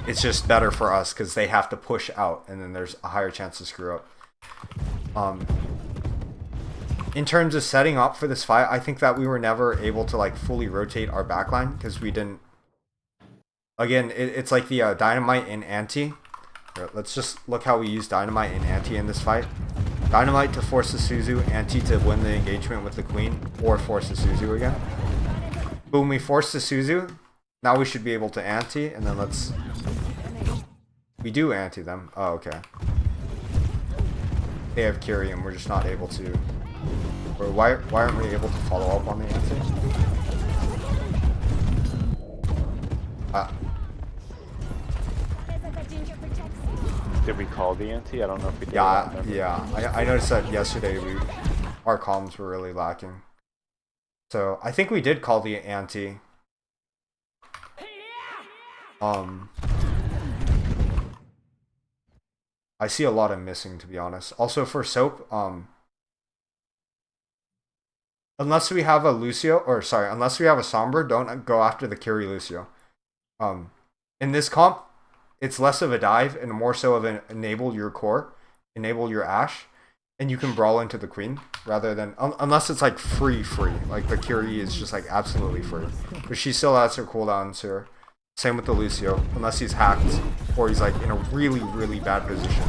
it's just better for us because they have to push out, and then there's a higher chance to screw up. In terms of setting up for this fight, I think that we were never able to like fully rotate our backline, because we didn't... Again, it's like the dynamite and anti. Let's just look how we use dynamite and anti in this fight. Dynamite to force the Suzu, anti to win the engagement with the queen, or force the Suzu again. Boom, we force the Suzu. Now we should be able to anti, and then let's... We do anti them. Oh, okay. They have Curie, and we're just not able to... Or why aren't we able to follow up on the anti?
Did we call the anti? I don't know if we did.
Yeah. I noticed that yesterday our comms were really lacking. So I think we did call the anti. I see a lot of missing, to be honest. Also for soap, unless we have a lucio, unless we have a sombra, don't go after the Curie lucio. In this comp, it's less of a dive and more so of an enable your core, enable your ashe, and you can brawl into the queen rather than unless it's like free. Like the Curie is just like absolutely free, but she still has her cooldowns here. Same with the Lucio, unless he's hacked or he's like in a really bad position.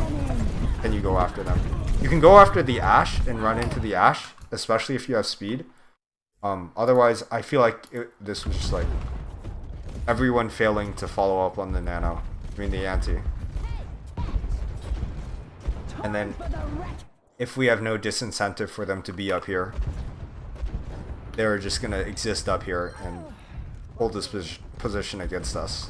Then you go after them. You can go after the ashe and run into the ashe, especially if you have speed. Otherwise, I feel like this was just like everyone failing to follow up on the nano. I mean the anti. And then if we have no disincentive for them to be up here, they're just gonna exist up here and hold this position against us.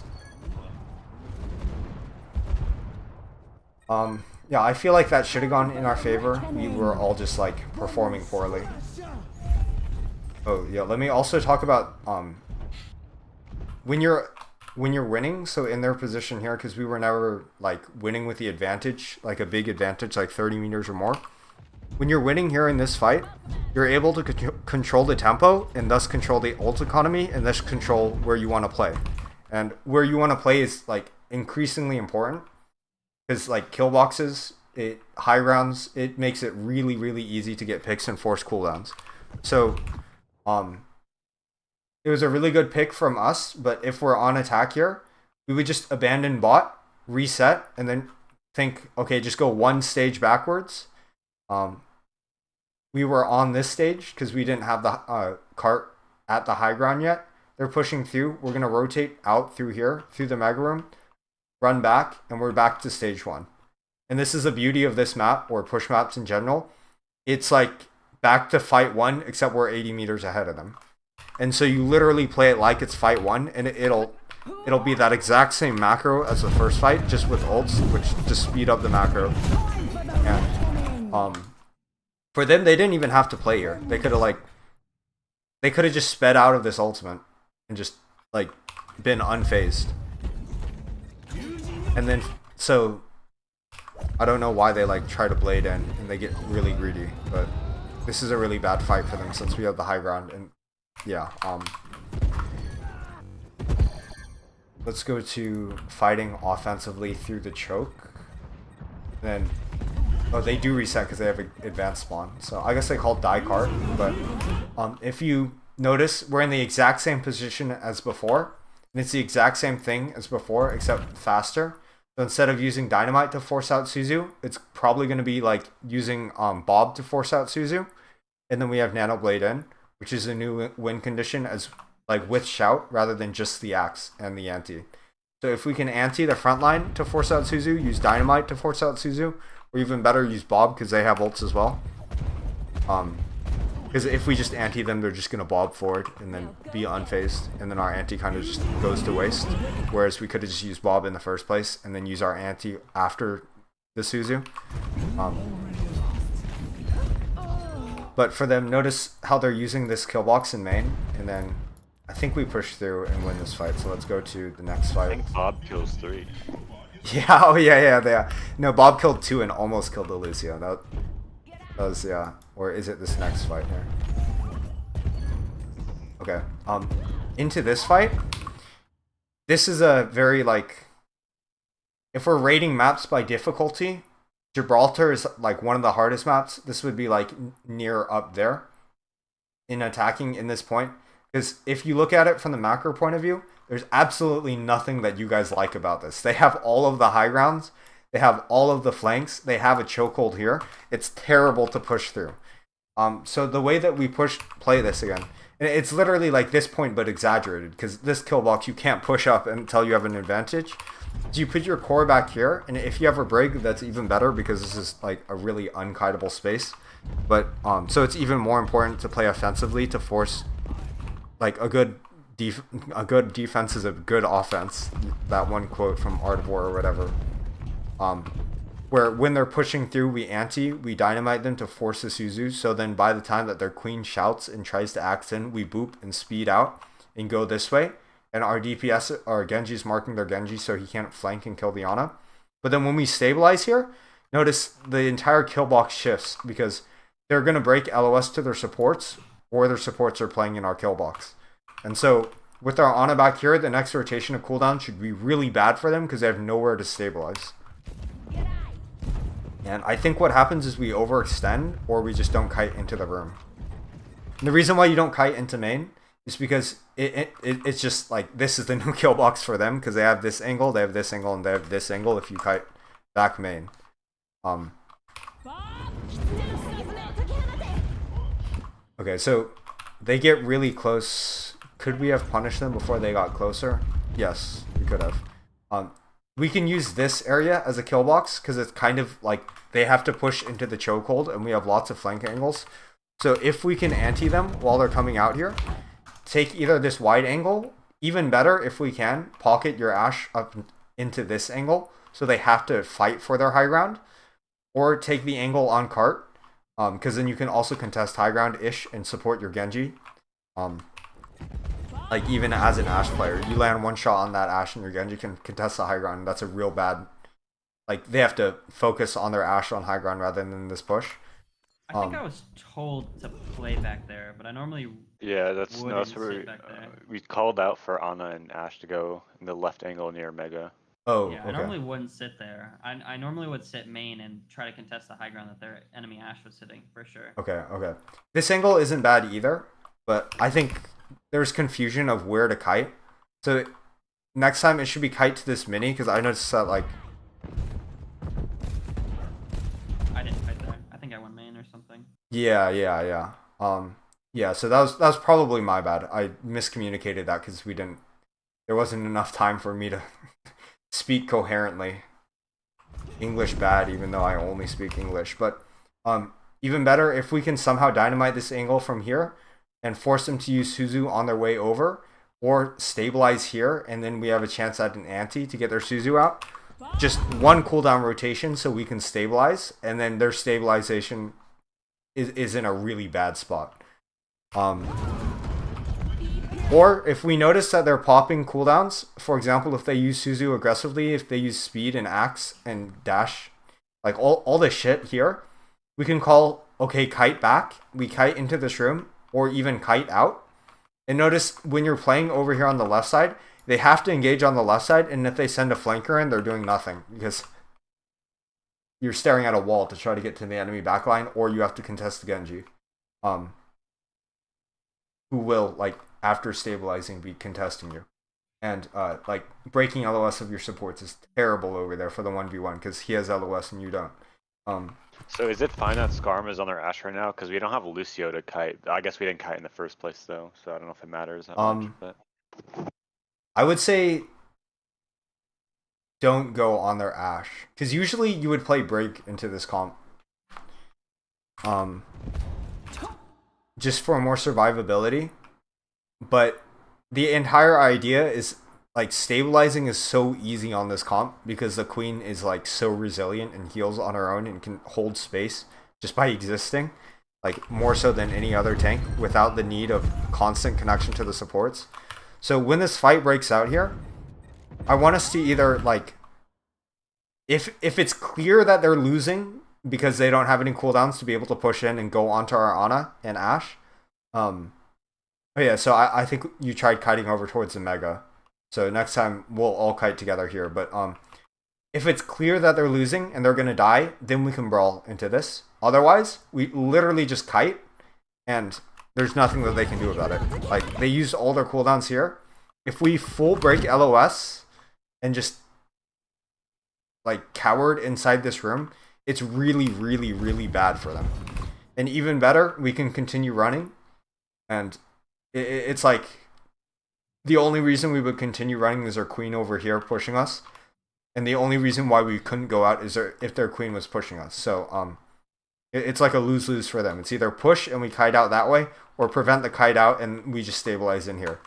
Yeah, I feel like that should have gone in our favor. We were all just like performing poorly. Oh yeah, let me also talk about when you're winning, so in their position here, because we were never like winning with the advantage, like a big advantage, like 30 meters or more. When you're winning here in this fight, you're able to control the tempo and thus control the ult economy and thus control where you want to play. And where you want to play is like increasingly important because like kill boxes, high rounds, it makes it really easy to get picks and force cooldowns. So it was a really good pick from us, but if we're on attack here, we would just abandon bot, reset, and then think, okay, just go one stage backwards. We were on this stage because we didn't have the cart at the high ground yet. They're pushing through. We're going to rotate out through here, through the mega room, run back, and we're back to stage 1. And this is the beauty of this map, or push maps in general. It's like back to fight 1, except we're 80 meters ahead of them. And so you literally play it like it's fight 1, and it'll be that exact same macro as the first fight, just with ults, which just speed up the macro. And for them, they didn't even have to play here. They could have just sped out of this ultimate and just like been unfazed. And then so I don't know why they like try to blade in and they get really greedy, but this is a really bad fight for them since we have the high ground. And yeah, let's go to fighting offensively through the choke. Then oh, they do reset because they have an advanced spawn. So I guess they call die cart. But if you notice, we're in the exact same position as before. And it's the exact same thing as before, except faster. So instead of using dynamite to force out Suzu, it's probably going to be like using Bob to force out Suzu. And then we have Nano Blade in, which is a new win condition as like with shout rather than just the axe and the anti. So if we can anti the front line to force out Suzu, use dynamite to force out Suzu, or even better, use Bob because they have ults as well. Because if we just anti them, they're just going to bob forward and then be unfazed. And then our anti kind of just goes to waste. Whereas we could have just used Bob in the first place and then use our anti after the Suzu. But for them, notice how they're using this kill box in main. And then I think we push through and win this fight. So let's go to the next fight.
I think Bob kills 3.
Yeah, oh yeah. No, Bob killed 2 and almost killed the Lucio. That was, yeah. Or is it this next fight here? Okay. Into this fight. This is a very, like... If we're rating maps by difficulty, Gibraltar is, like, one of the hardest maps. This would be, like, near up there in attacking in this point. Because if you look at it from the macro point of view, there's absolutely nothing that you guys like about this. They have all of the high grounds. They have all of the flanks. They have a chokehold here. It's terrible to push through. So the way that we play this again, and it's literally like this point but exaggerated, because this kill box you can't push up until you have an advantage. So you put your core back here, and if you have a brig, that's even better because this is like a really unkiteable space. But so it's even more important to play offensively to force like a good defense is a good offense. That one quote from Art of War or whatever. Where when they're pushing through, we dynamite them to force the Suzu, so then by the time that their queen shouts and tries to axe in, we boop and speed out and go this way, and our DPS, our Genji's marking their Genji so he can't flank and kill the Ana. But then when we stabilize here, notice the entire kill box shifts, because they're going to break LOS to their supports, or their supports are playing in our kill box. And so with our Ana back here, the next rotation of cooldown should be really bad for them because they have nowhere to stabilize. And I think what happens is we overextend, or we just don't kite into the room. And the reason why you don't kite into main is because it's just like, this is the new kill box for them, because they have this angle, they have this angle, and they have this angle if you kite back main. Okay, so they get really close. Could we have punished them before they got closer? Yes, we could have. We can use this area as a kill box because it's kind of like they have to push into the chokehold and we have lots of flank angles. So if we can anti them while they're coming out here, take either this wide angle, even better if we can, pocket your Ashe up into this angle so they have to fight for their high ground, or take the angle on cart, because then you can also contest high ground-ish and support your Genji. Like even as an Ashe player, you land one shot on that Ashe and your Genji can contest the high ground, and that's a real bad, like they have to focus on their Ashe on high ground rather than this push.
I think I was told to play back there, but I normally
that's
wouldn't
where
sit back there.
we called out for Ana and Ashe to go in the left angle near Mega.
Oh,
yeah,
okay.
I normally wouldn't sit there. I normally would sit main and try to contest the high ground that their enemy Ashe was sitting, for sure.
Okay. This angle isn't bad either, but I think there's confusion of where to kite. So next time it should be kite to this mini, because I noticed that like...
I didn't kite there. I think I went main or something.
Yeah. So that was probably my bad. I miscommunicated that because there wasn't enough time for me to speak coherently. English bad, even though I only speak English. But even better if we can somehow dynamite this angle from here and force them to use Suzu on their way over, or stabilize here, and then we have a chance at an anti to get their Suzu out. Just one cooldown rotation so we can stabilize, and then their stabilization is in a really bad spot. Or if we notice that they're popping cooldowns, for example, if they use Suzu aggressively, if they use speed and axe and dash, like all this shit here, we can call, okay, kite back, we kite into this room, or even kite out. And notice when you're playing over here on the left side, they have to engage on the left side, and if they send a flanker in, they're doing nothing, because you're staring at a wall to try to get to the enemy backline, or you have to contest the Genji. Who will, like, after stabilizing, be contesting you. And, like, breaking LOS of your supports is terrible over there for the 1v1, because he has LOS and you don't.
So is it fine that Skarm is on their Ashe right now? Because we don't have Lucio to kite. I guess we didn't kite in the first place, though, so I don't know if it matters that much. But
I would say don't go on their Ashe, because usually you would play break into this comp. Just for more survivability. But the entire idea is, like, stabilizing is so easy on this comp because the queen is, like, so resilient and heals on her own and can hold space just by existing, like, more so than any other tank without the need of constant connection to the supports. So when this fight breaks out here, I want us to either, like, if it's clear that they're losing because they don't have any cooldowns to be able to push in and go onto our Ana and Ashe, oh yeah, so I think you tried kiting over towards the Mega. So next time we'll all kite together here. But if it's clear that they're losing and they're gonna die, then we can brawl into this. Otherwise, we literally just kite, and there's nothing that they can do about it. Like, they used all their cooldowns here. If we full break LOS and just like cowered inside this room, it's really, really, really bad for them. And even better, we can continue running, and it's like the only reason we would continue running is our queen over here pushing us, and the only reason why we couldn't go out is if their queen was pushing us. So it's like a lose-lose for them. It's either push and we kite out that way, or prevent the kite out and we just stabilize in here.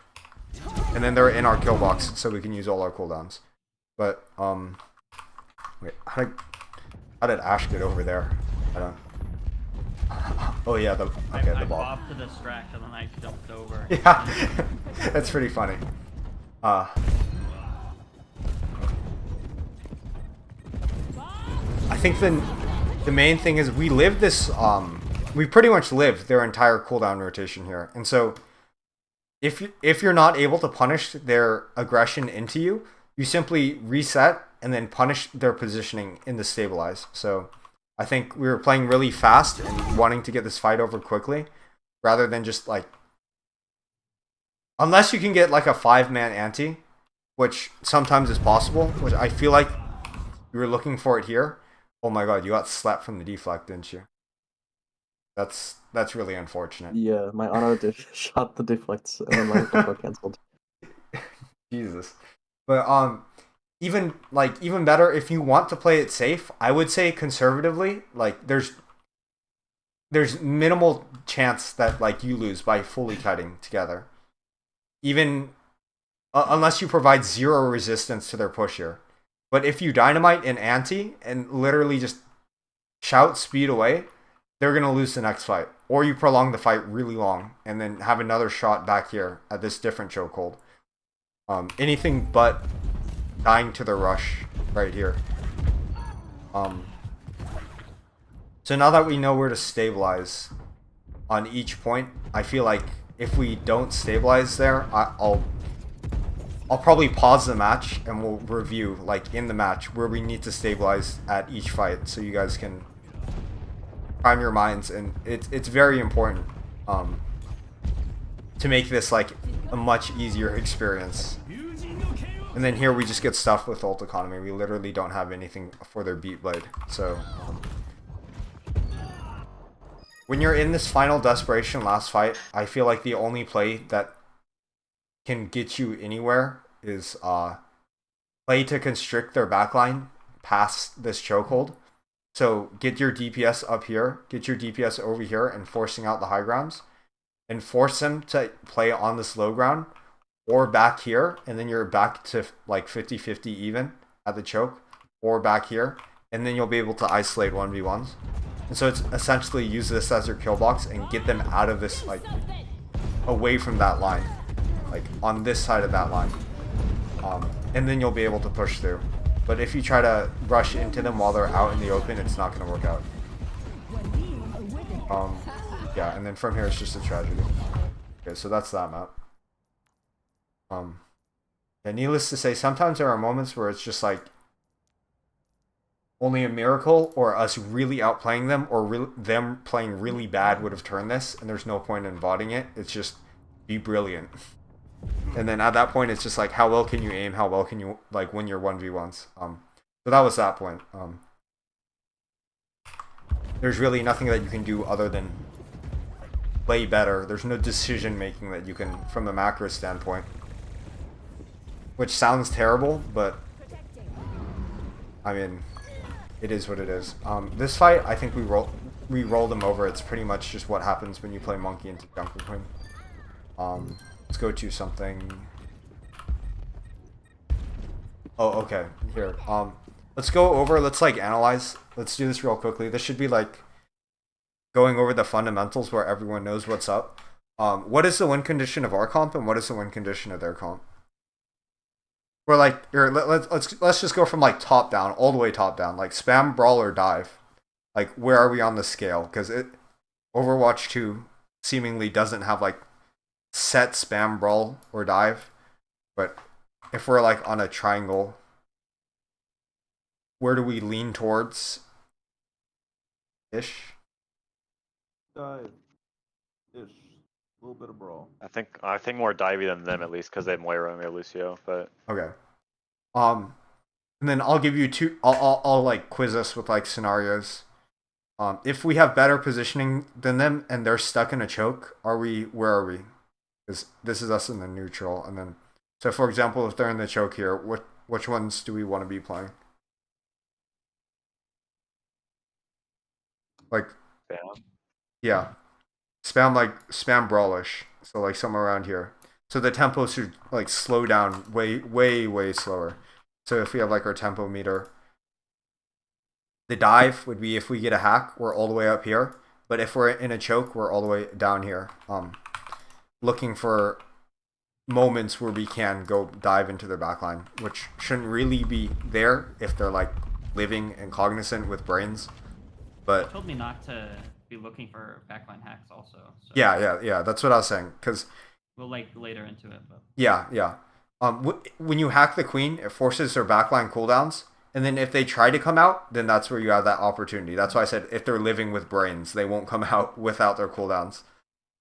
And then they're in our kill box, so we can use all our cooldowns. But, wait, how did Ashe get over there? I don't... Oh yeah, the ball.
I bobbed to distract and then I jumped over.
Yeah, that's pretty funny. I think the main thing is we live this, we pretty much live their entire cooldown rotation here. And so if you're not able to punish their aggression into you, you simply reset and then punish their positioning in the stabilize. So I think we were playing really fast and wanting to get this fight over quickly, rather than just like, unless you can get like a 5-man ante, which sometimes is possible, which I feel like you were looking for it here. Oh my god, you got slapped from the deflect, didn't you? That's really unfortunate.
Yeah, my auto shot the deflects and then my deflect cancelled.
Jesus. But even better, if you want to play it safe, I would say conservatively, like there's minimal chance that like you lose by fully kiting together. Even unless you provide 0 resistance to their push here. But if you dynamite an ante and literally just shout speed away, they're going to lose the next fight. Or you prolong the fight really long and then have another shot back here at this different chokehold. Anything but dying to the rush right here. So now that we know where to stabilize on each point, I feel like if we don't stabilize there, I'll probably pause the match and we'll review, like in the match, where we need to stabilize at each fight, so you guys can prime your minds. And it's very important to make this like a much easier experience. And then here we just get stuffed with ult economy. We literally don't have anything for their beat blade. So when you're in this final desperation last fight, I feel like the only play that can get you anywhere is play to constrict their backline past this chokehold. So get your DPS up here, get your DPS over here and forcing out the high grounds, and force them to play on this low ground or back here, and then you're back to like 50-50 even at the choke, or back here, and then you'll be able to isolate 1v1s. And so it's essentially use this as your kill box and get them out of this, like away from that line, like on this side of that line, and then you'll be able to push through. But if you try to rush into them while they're out in the open, it's not going to work out. Yeah, and then from here it's just a tragedy. Okay, so that's that map. Yeah, needless to say, sometimes there are moments where it's just like only a miracle or us really outplaying them, or them playing really bad would have turned this, and there's no point in voting it. It's just be brilliant. And then at that point, it's just like, how well can you aim? How well can you like win your 1v1s? So that was that point. There's really nothing that you can do other than play better. There's no decision making that you can from a macro standpoint, which sounds terrible, but I mean, it is what it is. This fight, I think we rolled them over. It's pretty much just what happens when you play monkey into jungle queen. Let's go to something. Oh, okay. Here. Let's go over. Let's like analyze. Let's do this real quickly. This should be like going over the fundamentals where everyone knows what's up. What is the win condition of our comp and what is the win condition of their comp? We're like, here, let's just go from like top down, all the way top down. Like spam, brawl, or dive. Like where are we on the scale? Because Overwatch 2 seemingly doesn't have like set spam, brawl, or dive. But if we're like on a triangle, where do we lean towards? Ish.
Dive. Ish. A little bit of brawl.
I think more divey than them at least, because they have Moira and we have Lucio. But
Okay. And then I'll give you two. I'll like quiz us with like scenarios. If we have better positioning than them and they're stuck in a choke, where are we? Because this is us in the neutral, and then so for example, if they're in the choke here, which ones do we want to be playing? Like, yeah, spam brawlish. So like somewhere around here. So the tempo should like slow down way slower. So if we have like our tempo meter, the dive would be if we get a hack, we're all the way up here. But if we're in a choke, we're all the way down here. Looking for moments where we can go dive into their backline, which shouldn't really be there if they're like living and cognizant with brains. But
you told me not to be looking for backline hacks also. So
yeah. That's what I was saying. Because
we'll like later into it. But
yeah. When you hack the queen, it forces their backline cooldowns. And then if they try to come out, then that's where you have that opportunity. That's why I said if they're living with brains, they won't come out without their cooldowns.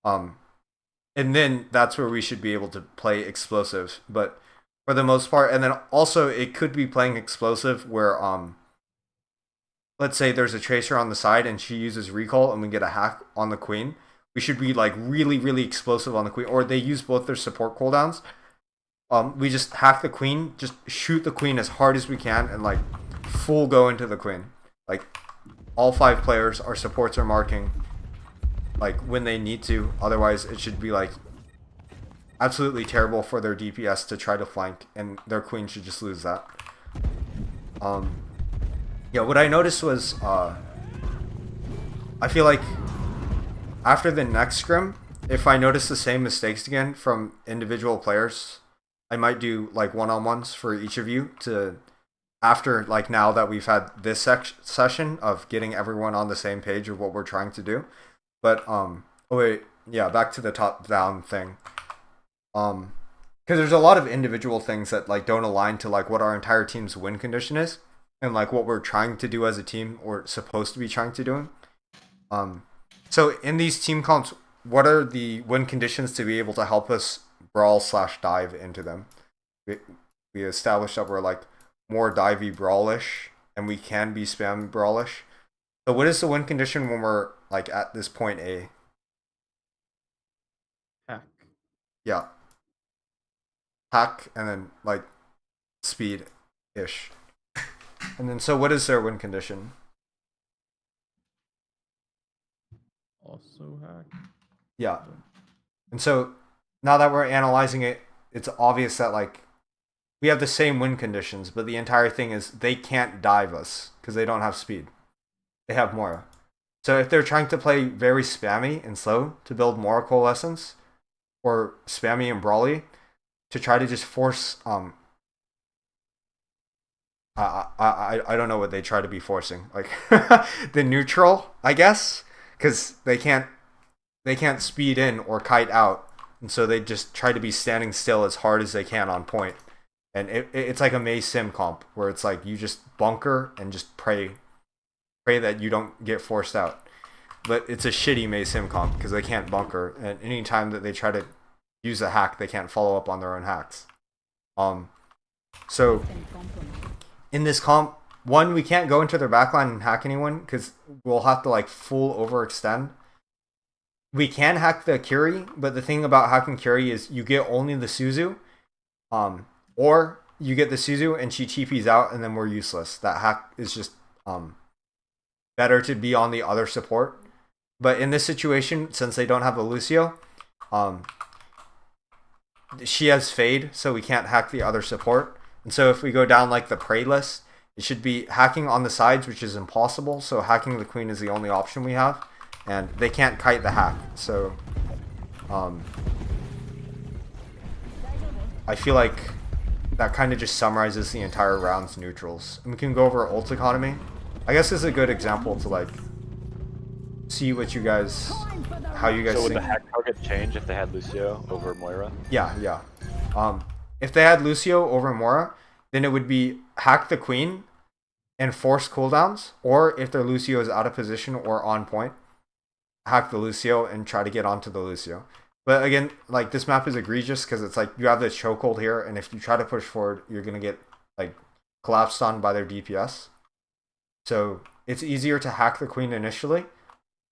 And then that's where we should be able to play explosive. But for the most part, and then also it could be playing explosive where let's say there's a tracer on the side and she uses recall and we get a hack on the queen. We should be like really explosive on the queen, or they use both their support cooldowns. We just hack the queen, just shoot the queen as hard as we can, and like full go into the queen. Like all 5 players, our supports are marking like when they need to. Otherwise, it should be like absolutely terrible for their DPS to try to flank, and their queen should just lose that. Yeah, what I noticed was I feel like after the next scrim, if I notice the same mistakes again from individual players, I might do like one-on-ones for each of you to, after like now that we've had this session of getting everyone on the same page of what we're trying to do. But oh wait, yeah, back to the top-down thing. Because there's a lot of individual things that like don't align to like what our entire team's win condition is, and like what we're trying to do as a team or supposed to be trying to do. So in these team comps, what are the win conditions to be able to help us brawl/dive into them? We established that we're like more divey brawlish, and we can be spam brawlish. So what is the win condition when we're like at this point A?
Hack.
Yeah. Hack and then like speed-ish. And then so what is their win condition?
Also hack.
Yeah. And so now that we're analyzing it, it's obvious that like we have the same win conditions, but the entire thing is they can't dive us because they don't have speed. They have Mora. So if they're trying to play very spammy and slow to build Mora Coalescence, or spammy and brawly to try to just force I don't know what they try to be forcing, like the neutral, I guess, because they can't speed in or kite out, and so they just try to be standing still as hard as they can on point. And it's like a May Sim comp where it's like you just bunker and just pray that you don't get forced out. But it's a shitty May Sim comp because they can't bunker, and any time that they try to use a hack, they can't follow up on their own hacks. So in this comp, one, we can't go into their backline and hack anyone because we'll have to like full overextend. We can hack the Curie, but the thing about hacking Curie is you get only the Suzu, or you get the Suzu and she TPs out and then we're useless. That hack is just better to be on the other support. But in this situation, since they don't have a Lucio, she has Fade, so we can't hack the other support. And so if we go down like the prey list, it should be hacking on the sides, which is impossible. So hacking the queen is the only option we have. And they can't kite the hack. So I feel like that kind of just summarizes the entire round's neutrals. And we can go over ult economy. I guess this is a good example to like see what you guys, how you guys
So would
think.
the hack target change if they had Lucio over Moira?
Yeah. If they had Lucio over Mora, then it would be hack the queen and force cooldowns, or if their Lucio is out of position or on point, hack the Lucio and try to get onto the Lucio. But again, like this map is egregious because it's like you have this chokehold here, and if you try to push forward, you're gonna get like collapsed on by their DPS. So it's easier to hack the queen initially,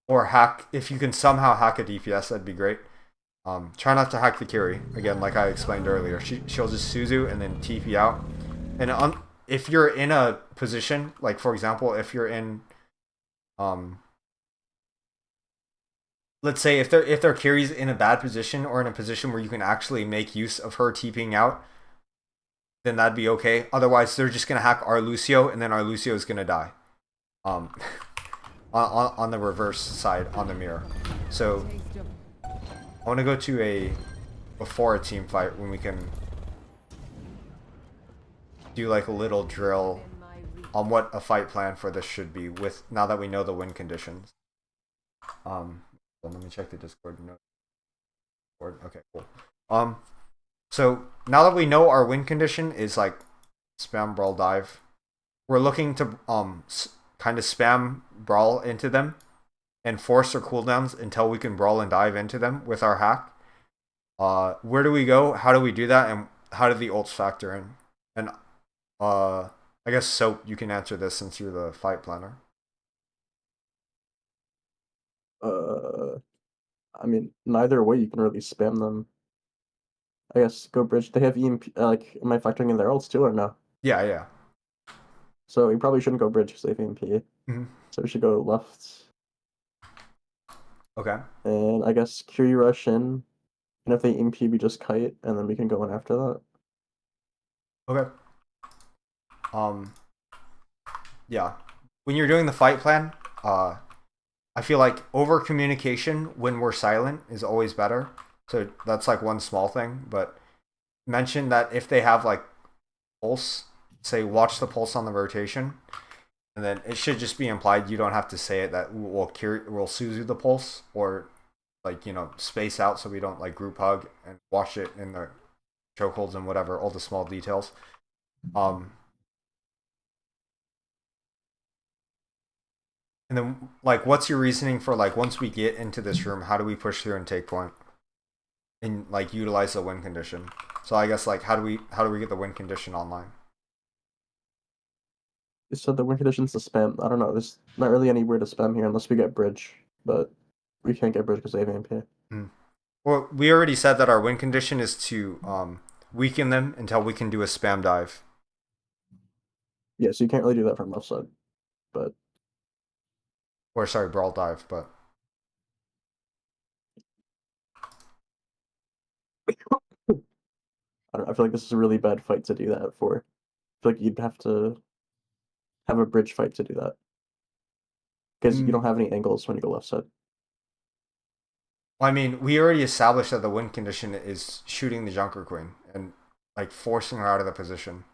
or hack, if you can somehow hack a DPS, that'd be great. Try not to hack the Kiri. Again, like I explained earlier, she'll just Suzu and then TP out. And if you're in a position, like for example, if you're in, let's say if their Kiri's in a bad position or in a position where you can actually make use of her TPing out, then that'd be okay. Otherwise, they're just gonna hack our Lucio, and then our Lucio is gonna die. On the reverse side, on the mirror. So I want to go to before a team fight when we can do like a little drill on what a fight plan for this should be with now that we know the win conditions. Let me check the Discord note. Okay, cool. So now that we know our win condition is like spam brawl dive, we're looking to kind of spam brawl into them and force their cooldowns until we can brawl and dive into them with our hack. Where do we go? How do we do that? And how do the ults factor in? And I guess Soap, you can answer this since you're the fight planner.
I mean, neither way you can really spam them. I guess go bridge. They have EMP. Like, am I factoring in their ults too or no?
Yeah.
So we probably shouldn't go bridge because they have EMP.
Mm-hmm.
So we should go left.
Okay.
And I guess Curie rush in. And if they EMP, we just kite, and then we can go in after that.
Okay. Yeah. When you're doing the fight plan, I feel like over communication when we're silent is always better. So that's like one small thing, but mention that if they have like pulse, say watch the pulse on the rotation, and then it should just be implied. You don't have to say it that we'll Suzu the pulse, or like, you know, space out so we don't like group hug, and watch it in the chokeholds and whatever, all the small details. And then, like, what's your reasoning for, like, once we get into this room, how do we push through and take point? And, like, utilize the win condition. So I guess, like, how do we get the win condition online?
So the win condition's to spam. I don't know. There's not really anywhere to spam here unless we get bridge. But we can't get bridge because they have AMP.
Well, we already said that our win condition is to weaken them until we can do a spam dive.
Yeah, so you can't really do that from left side. But...
Or, sorry, brawl dive, but...
I don't know, I feel like this is a really bad fight to do that for. I feel like you'd have to have a bridge fight to do that. Because you don't have any angles when you go left side.
I mean, we already established that the win condition is shooting the Junker Queen and, like, forcing her out of the position.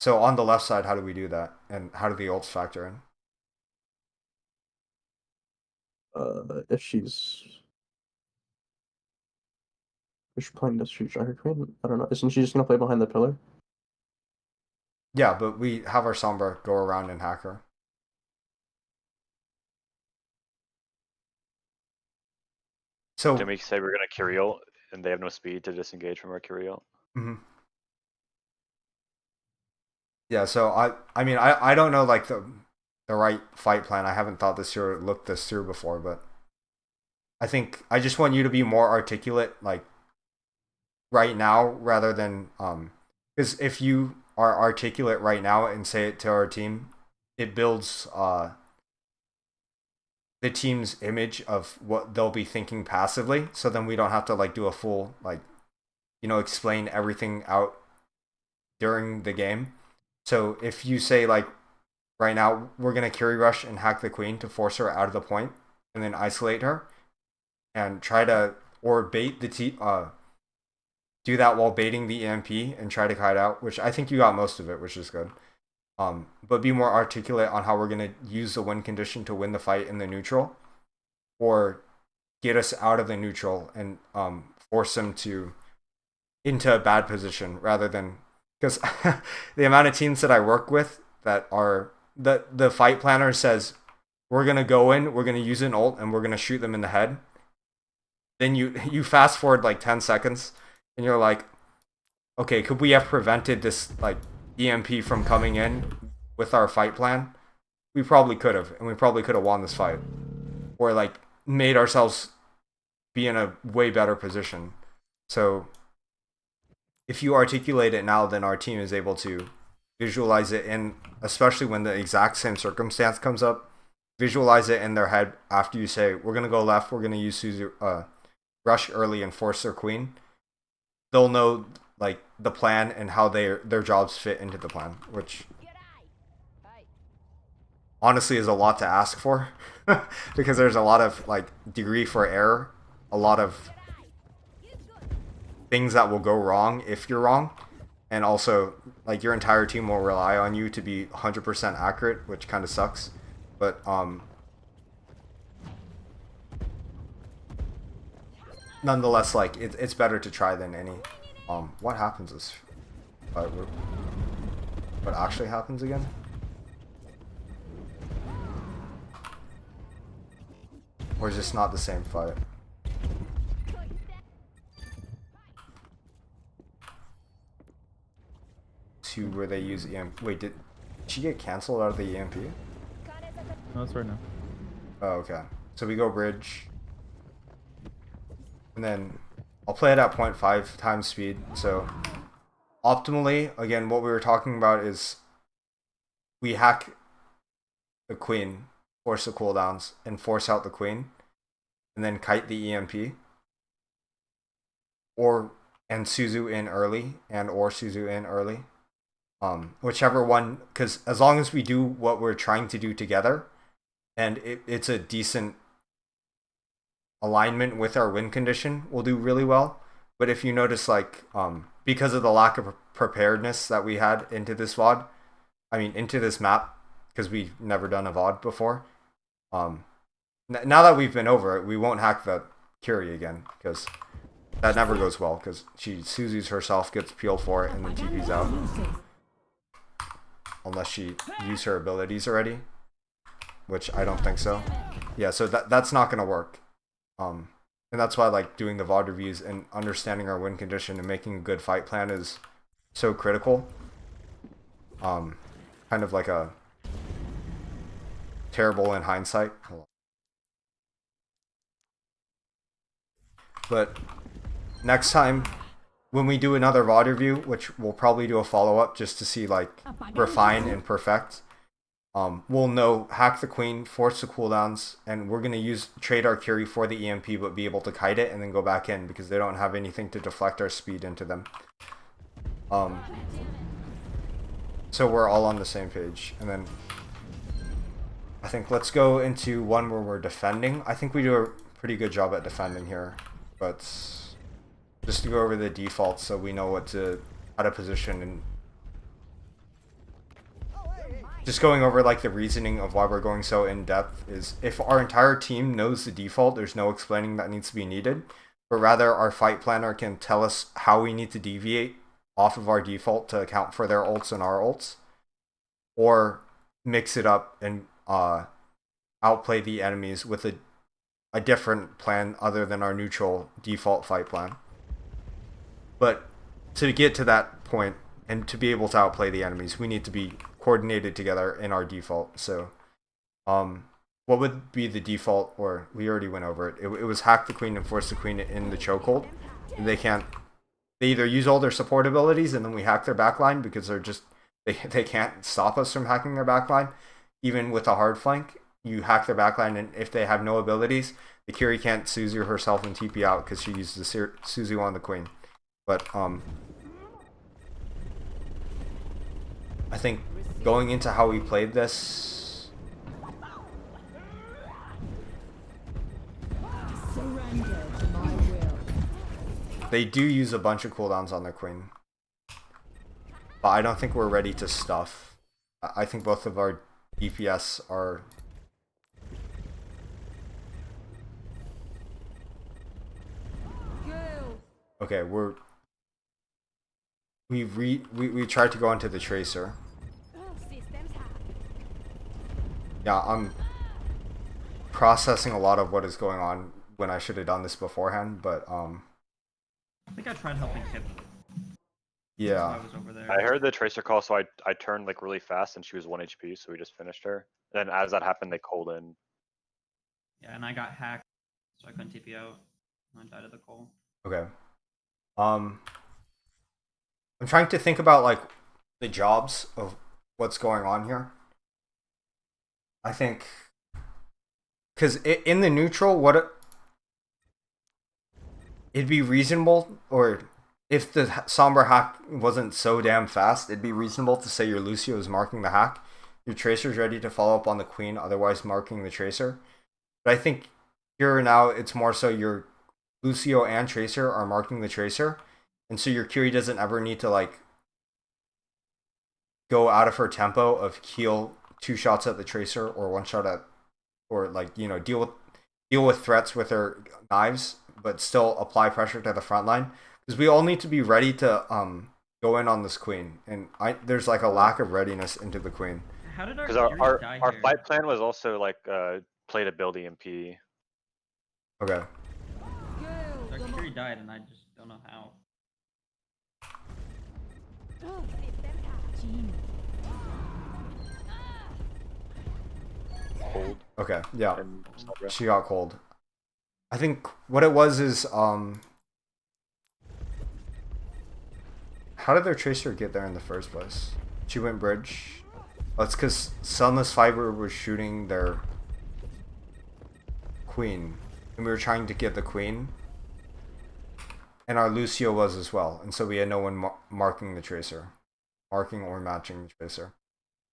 So on the left side, how do we do that? And how do the ults factor in?
If she's playing to shoot Junker Queen, I don't know. Isn't she just gonna play behind the pillar?
Yeah, but we have our Sombra go around and hack her. So
didn't we say we're gonna Curiel and they have no speed to disengage from our Curiel?
Mm-hmm. Yeah, so I mean I don't know like the right fight plan. I haven't thought this through, looked this through before, but I think I just want you to be more articulate like right now rather than because if you are articulate right now and say it to our team, it builds the team's image of what they'll be thinking passively, so then we don't have to like do a full like, you know, explain everything out during the game. So if you say like right now we're gonna carry rush and hack the queen to force her out of the point and then isolate her and try to or bait the do that while baiting the EMP and try to kite out, which I think you got most of it, which is good. But be more articulate on how we're going to use the win condition to win the fight in the neutral or get us out of the neutral and force them into a bad position rather than, because the amount of teams that I work with that are the fight planner says we're going to go in, we're going to use an ult and we're going to shoot them in the head. Then you fast forward like 10 seconds and you're like, okay, could we have prevented this like EMP from coming in with our fight plan, we probably could have, and we probably could have won this fight, or like made ourselves be in a way better position. So if you articulate it now, then our team is able to visualize it, and especially when the exact same circumstance comes up, visualize it in their head after you say, we're going to go left, we're going to use rush early and force their queen. They'll know like the plan and how their jobs fit into the plan, which honestly is a lot to ask for because there's a lot of like degree for error, a lot of things that will go wrong if you're wrong, and also like your entire team will rely on you to be 100% accurate, which kind of sucks. But nonetheless, like it's better to try than any. What happens is what actually happens again? Or is this not the same fight? To where they use EMP. Wait, did she get cancelled out of the EMP?
No, that's right now.
Oh, okay. So we go bridge. And then I'll play it at 0.5 times speed. So optimally, again, what we were talking about is we hack the queen, force the cooldowns, and force out the queen, and then kite the EMP. And Suzu in early, or Suzu in early. Whichever one, because as long as we do what we're trying to do together, and it's a decent alignment with our win condition, we'll do really well. But if you notice, like, because of the lack of preparedness that we had into this into this map, because we've never done a VOD before, now that we've been over it, we won't hack the Curie again, because that never goes well, because Suzu's herself, gets peeled for it, and then TP's out. Unless she used her abilities already, which I don't think so. Yeah, so that's not going to work. And that's why like doing the VOD reviews and understanding our win condition and making a good fight plan is so critical. Kind of like a terrible in hindsight. But next time, when we do another VOD review, which we'll probably do a follow-up just to see like refine and perfect, we'll know hack the queen, force the cooldowns, and we're gonna trade our Curie for the EMP, but be able to kite it and then go back in because they don't have anything to deflect our speed into them. So we're all on the same page. And then I think let's go into one where we're defending. I think we do a pretty good job at defending here, but just to go over the defaults so we know how to position, and just going over like the reasoning of why we're going so in depth is if our entire team knows the default, there's no explaining that needs to be needed, but rather our fight planner can tell us how we need to deviate off of our default to account for their ults and our ults, or mix it up and outplay the enemies with a different plan other than our neutral default fight plan. But to get to that point and to be able to outplay the enemies, we need to be coordinated together in our default. So what would be the default? Or we already went over it. It was hack the queen and force the queen in the chokehold. They either use all their support abilities and then we hack their backline because they can't stop us from hacking their backline. Even with a hard flank, you hack their backline, and if they have no abilities, the Curie can't Suzu herself and TP out because she used the Suzu on the queen. But I think going into how we played this, they do use a bunch of cooldowns on their queen, but I don't think we're ready to stuff. I think both of our DPS are okay. We tried to go into the tracer. Yeah, I'm processing a lot of what is going on when I should have done this beforehand, but
I think I tried helping Kip. That's why
Yeah.
I was over there.
I heard the tracer call, so I turned like really fast, and she was 1 HP, so we just finished her. Then as that happened, they called in.
Yeah, and I got hacked, so I couldn't TP out. I died of the call.
Okay. I'm trying to think about like the jobs of what's going on here. I think because in the neutral, it'd be reasonable, or if the sombra hack wasn't so damn fast, it'd be reasonable to say your Lucio is marking the hack, your tracer's ready to follow up on the queen, otherwise marking the tracer. But I think here now it's more so your Lucio and tracer are marking the tracer, and so your Curie doesn't ever need to like go out of her tempo of heal 2 shots at the tracer or 1 shot at, or like, you know, deal with threats with her knives, but still apply pressure to the front line, because we all need to be ready to go in on this queen, and there's like a lack of readiness into the queen.
How did our
Because
Curie die
our
here?
fight plan was also like play to build EMP.
Okay.
Our Curie died, and I just don't know how.
Cold.
Okay. Yeah.
And sombra.
She got cold. I think what it was is how did their tracer get there in the first place? She went bridge. Oh, it's because Sunless Fiber was shooting their queen, and we were trying to get the queen, and our Lucio was as well, and so we had no one marking the tracer, marking or matching the tracer,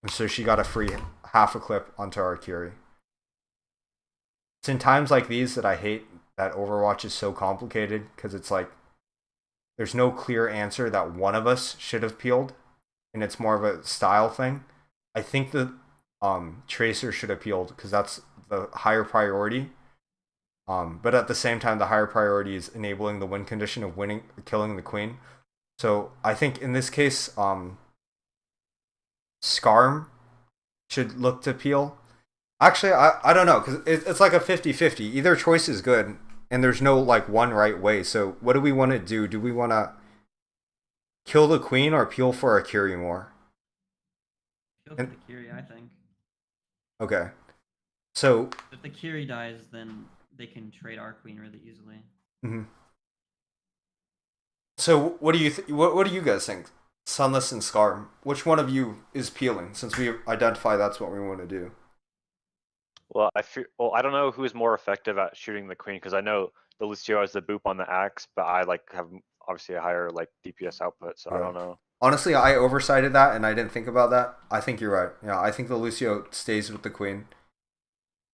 and so she got a free half a clip onto our Curie. It's in times like these that I hate that Overwatch is so complicated, because it's like there's no clear answer that one of us should have peeled, and it's more of a style thing. I think the tracer should have peeled because that's the higher priority. But at the same time, the higher priority is enabling the win condition of killing the queen. So I think in this case, Skarm should look to peel. Actually, I don't know, because it's like a 50-50. Either choice is good, and there's no like one right way. So what do we want to do? Do we want to kill the queen or peel for a Curie more?
Kill for the Curie, I think.
Okay. So
If the Curie dies, then they can trade our queen really easily.
Mm-hmm. So what do you what do you guys think? Sunless and Skarm, which one of you is peeling? Since we identify that's what we want to do.
Well, I don't know who's more effective at shooting the queen, because I know the Lucio has the boop on the axe, but I like have obviously a higher like DPS output, so I don't know.
Honestly, I oversighted that and I didn't think about that. I think you're right. Yeah, I think the Lucio stays with the queen,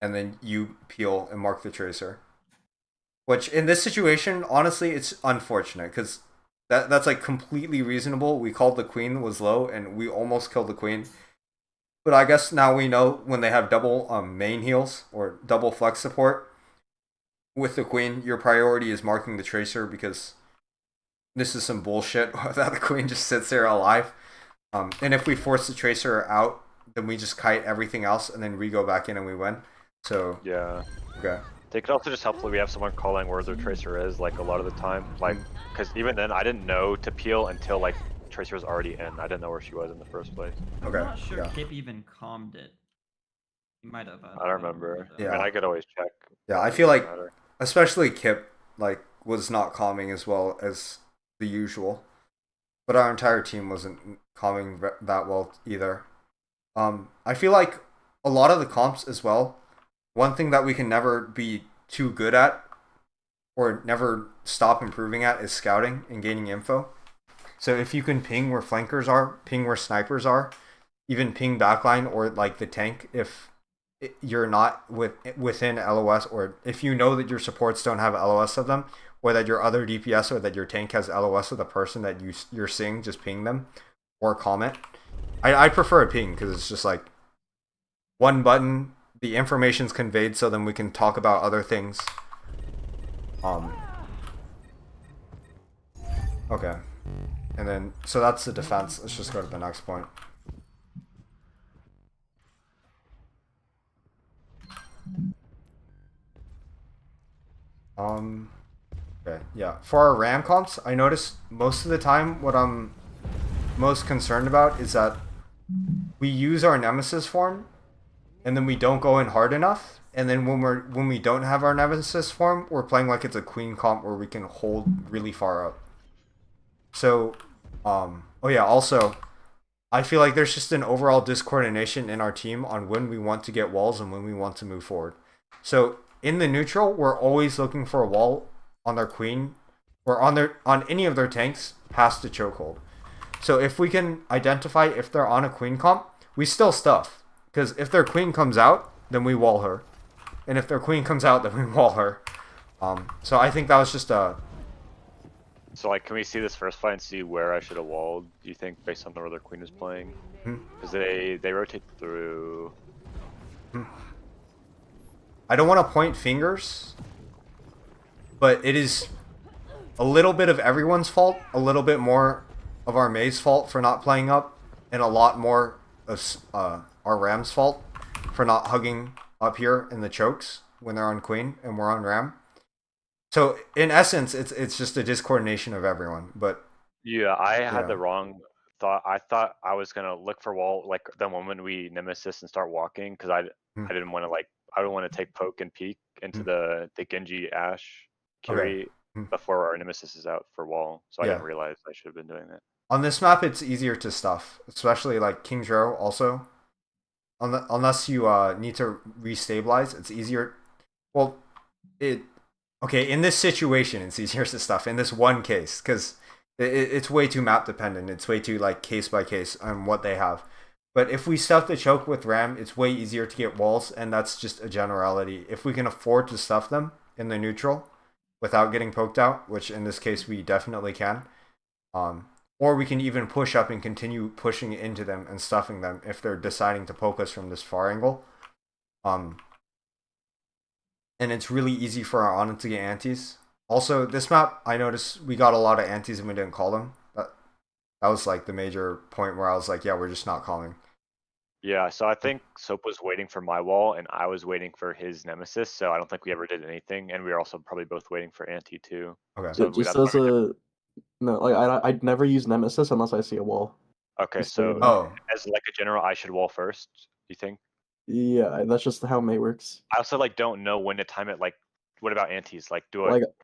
and then you peel and mark the tracer. Which in this situation, honestly, it's unfortunate because that's like completely reasonable. We called the queen was low and we almost killed the queen. But I guess now we know when they have double main heals or double flex support with the queen, your priority is marking the tracer, because this is some bullshit that the queen just sits there alive. And if we force the tracer out, then we just kite everything else and then we go back in and we win. So
yeah.
Okay.
They could also just hopefully we have someone calling where their tracer is, like a lot of the time, like because even then I didn't know to peel until like tracer was already in. I didn't know where she was in the first place.
Okay.
I'm not sure
Yeah.
Kip even calmed it. He might have.
I don't remember.
Yeah.
I mean, I could always check.
Yeah, I feel like especially Kip like was not calming as well as the usual, but our entire team wasn't calming that well either. I feel like a lot of the comps as well. One thing that we can never be too good at or never stop improving at is scouting and gaining info. So if you can ping where flankers are, ping where snipers are, even ping backline or like the tank if you're not within LOS, or if you know that your supports don't have LOS of them, or that your other DPS or that your tank has LOS of the person that you're seeing, just ping them or comment. I prefer a ping because it's just like one button, the information's conveyed, so then we can talk about other things. Okay. And then, so that's the defense. Let's just go to the next point. Okay, yeah. For our RAM comps, I noticed most of the time what I'm most concerned about is that we use our nemesis form, and then we don't go in hard enough. And then when we don't have our nemesis form, we're playing like it's a queen comp where we can hold really far up. So, oh yeah, also, I feel like there's just an overall discoordination in our team on when we want to get walls and when we want to move forward. So in the neutral, we're always looking for a wall on their queen or on any of their tanks past the chokehold. So if we can identify if they're on a queen comp, we still stuff. Because if their queen comes out, then we wall her. And if their queen comes out, then we wall her. So I think that was just a...
So like, can we see this first fight and see where I should have walled, do you think, based on where their queen is playing? Because they rotate through...
I don't want to point fingers, but it is a little bit of everyone's fault, a little bit more of our Mei's fault for not playing up, and a lot more of our Ram's fault for not hugging up here in the chokes when they're on queen and we're on Ram. So in essence, it's just a discoordination of everyone. But
yeah, I had the wrong thought. I thought I was gonna look for wall like the moment we nemesis and start walking, because I didn't want to I don't want to take poke and peek into the Genji Ashe Kiri before our nemesis is out for wall. So I didn't realize I should have been doing that.
On this map, it's easier to stuff, especially like King's Row also. Unless you need to restabilize, it's easier. Well, okay, in this situation, it's easier to stuff in this one case because it's way too map dependent. It's way too like case by case on what they have. But if we stuff the choke with Ram, it's way easier to get walls, and that's just a generality. If we can afford to stuff them in the neutral without getting poked out, which in this case we definitely can, or we can even push up and continue pushing into them and stuffing them if they're deciding to poke us from this far angle. And it's really easy for our Ana to get antis. Also, this map, I noticed we got a lot of antis and we didn't call them. That was like the major point where I was like, yeah, we're just not calling.
Yeah, so I think Soap was waiting for my wall and I was waiting for his nemesis, so I don't think we ever did anything, and we were also probably both waiting for anti too.
Okay.
So
Just as a... No, like I'd never use nemesis unless I see a wall.
Okay, so as like a general, I should wall first, you think?
Yeah, that's just how Mei works.
I also don't know when to time it. Like, what about antis? Like,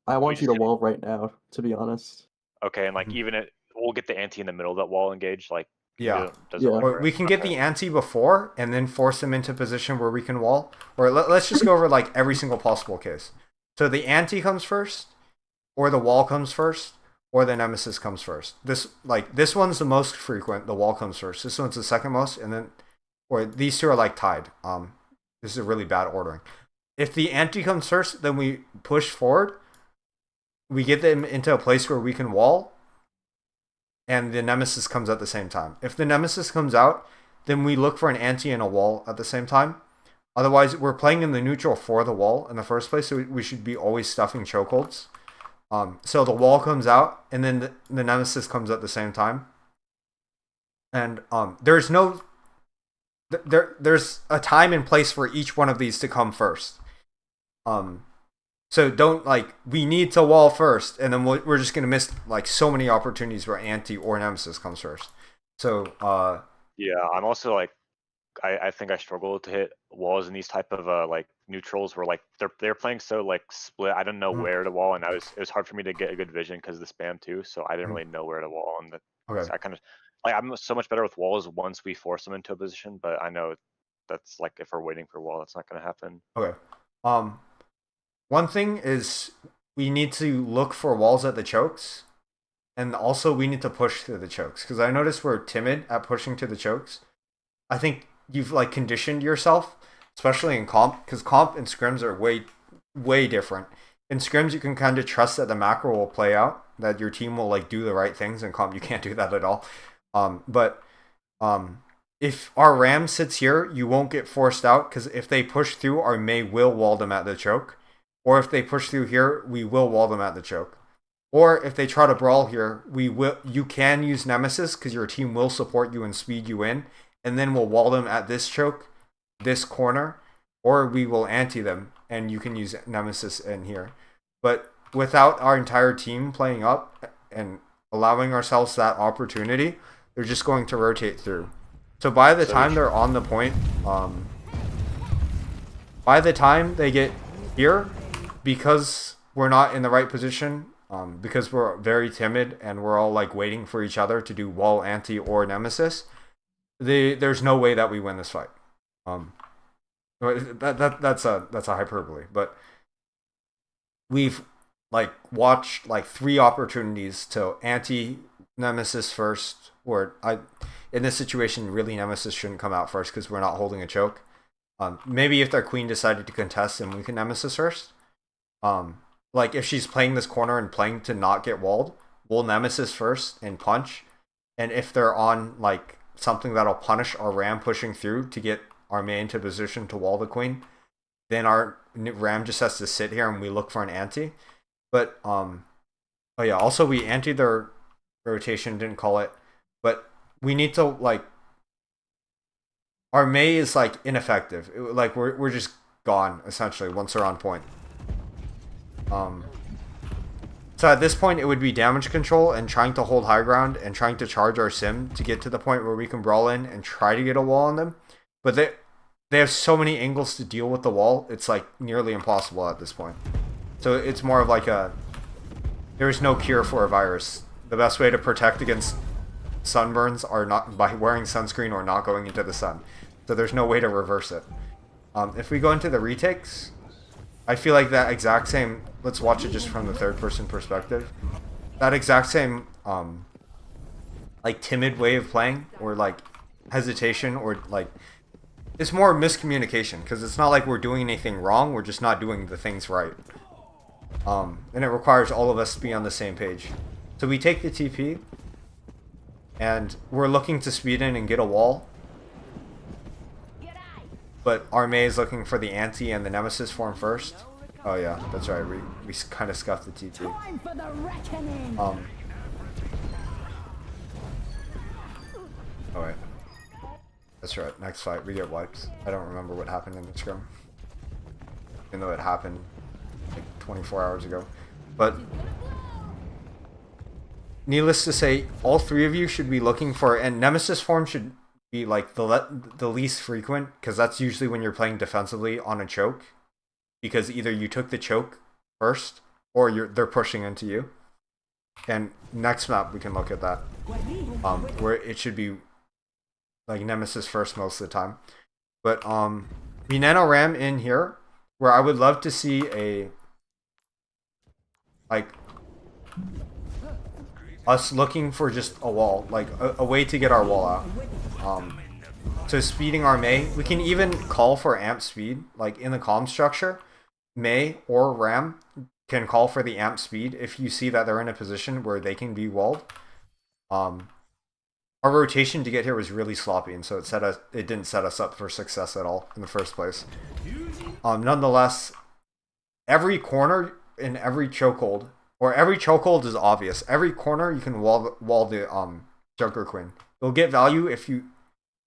I want you to wall right now, to be honest.
Okay, and even we'll get the anti in the middle of that wall engaged. Like,
or we can get the anti before and then force them into position where we can wall. Or let's just go over like every single possible case. So the anti comes first, or the wall comes first, or the nemesis comes first. This one's the most frequent. The wall comes first. This one's the second most, and then, or these two are tied. This is a really bad ordering. If the anti comes first, then we push forward. We get them into a place where we can wall, and the nemesis comes at the same time. If the nemesis comes out, then we look for an anti and a wall at the same time. Otherwise, we're playing in the neutral for the wall in the first place, so we should be always stuffing chokeholds. So the wall comes out, and then the nemesis comes at the same time. And there's a time and place for each one of these to come first. So don't we need to wall first, and then we're just gonna miss so many opportunities where anti or nemesis comes first. So
yeah, I'm also I think I struggle to hit walls in these type of neutrals where they're playing so split. I don't know where to wall, and it was hard for me to get a good vision because of the spam too. So I didn't really know where to wall, and so I kind of I'm so much better with walls once we force them into a position. But I know that's if we're waiting for a wall, that's not going to happen.
Okay. One thing is we need to look for walls at the chokes, and also we need to push through the chokes because I noticed we're timid at pushing to the chokes. I think you've conditioned yourself, especially in comp, because comp and scrims are way different. In scrims, you can kind of trust that the macro will play out, that your team will do the right things. In comp, you can't do that at all. But if our Ram sits here, you won't get forced out because if they push through, our Mei will wall them at the choke. Or if they push through here, we will wall them at the choke. Or if they try to brawl here, you can use Nemesis because your team will support you and speed you in, and then we'll wall them at this choke, this corner, or we will anti them and you can use Nemesis in here. But without our entire team playing up and allowing ourselves that opportunity, They're just going to rotate through. So by the time they're on the point, by the time they get here, because we're not in the right position, because we're very timid and we're all like waiting for each other to do wall, anti, or nemesis, there's no way that we win this fight. That's a hyperbole, but we've like watched like 3 opportunities to anti nemesis first, or in this situation really nemesis shouldn't come out first because we're not holding a choke. Maybe if their queen decided to contest, then we can nemesis first. Like if she's playing this corner and playing to not get walled, we'll nemesis first and punch. And if they're on like something that'll punish our ram pushing through to get our main into position to wall the queen, then our ram just has to sit here and we look for an anti. But oh yeah, also we antied their rotation, didn't call it, but we need to like, our Mei is like ineffective. Like we're just gone essentially once they're on point. So at this point, it would be damage control and trying to hold high ground and trying to charge our sim to get to the point where we can brawl in and try to get a wall on them. But they have so many angles to deal with the wall, it's like nearly impossible at this point. So it's more of like there's no cure for a virus. The best way to protect against sunburns are not by wearing sunscreen or not going into the sun. So there's no way to reverse it. If we go into the retakes, I feel like that exact same, let's watch it just from the third person perspective. That exact same like timid way of playing, or like hesitation, or like it's more miscommunication, because it's not like we're doing anything wrong, we're just not doing the things right. And it requires all of us to be on the same page. So we take the TP and we're looking to speed in and get a wall. But our Mei is looking for the anti and the nemesis form first. Oh yeah, that's right. We kind of scuffed the TP. Oh wait, that's right. Next fight we get wiped. I don't remember what happened in the scrum, even though it happened like 24 hours ago. But needless to say, all 3 of you should be looking for, and nemesis form should be like the least frequent, because that's usually when you're playing defensively on a choke, because either you took the choke first or they're pushing into you. And next map we can look at that, where it should be like nemesis first most of the time. But we nano ram in here, where I would love to see a like us looking for just a wall, like a way to get our wall out. So speeding our Mei, we can even call for amp speed, like in the comm structure. Mei or ram can call for the amp speed if you see that they're in a position where they can be walled. Our rotation to get here was really sloppy, and so it didn't set us up for success at all in the first place. Nonetheless, every corner in every chokehold, or every chokehold is obvious. Every corner you can wall the Joker Queen. You'll get value if you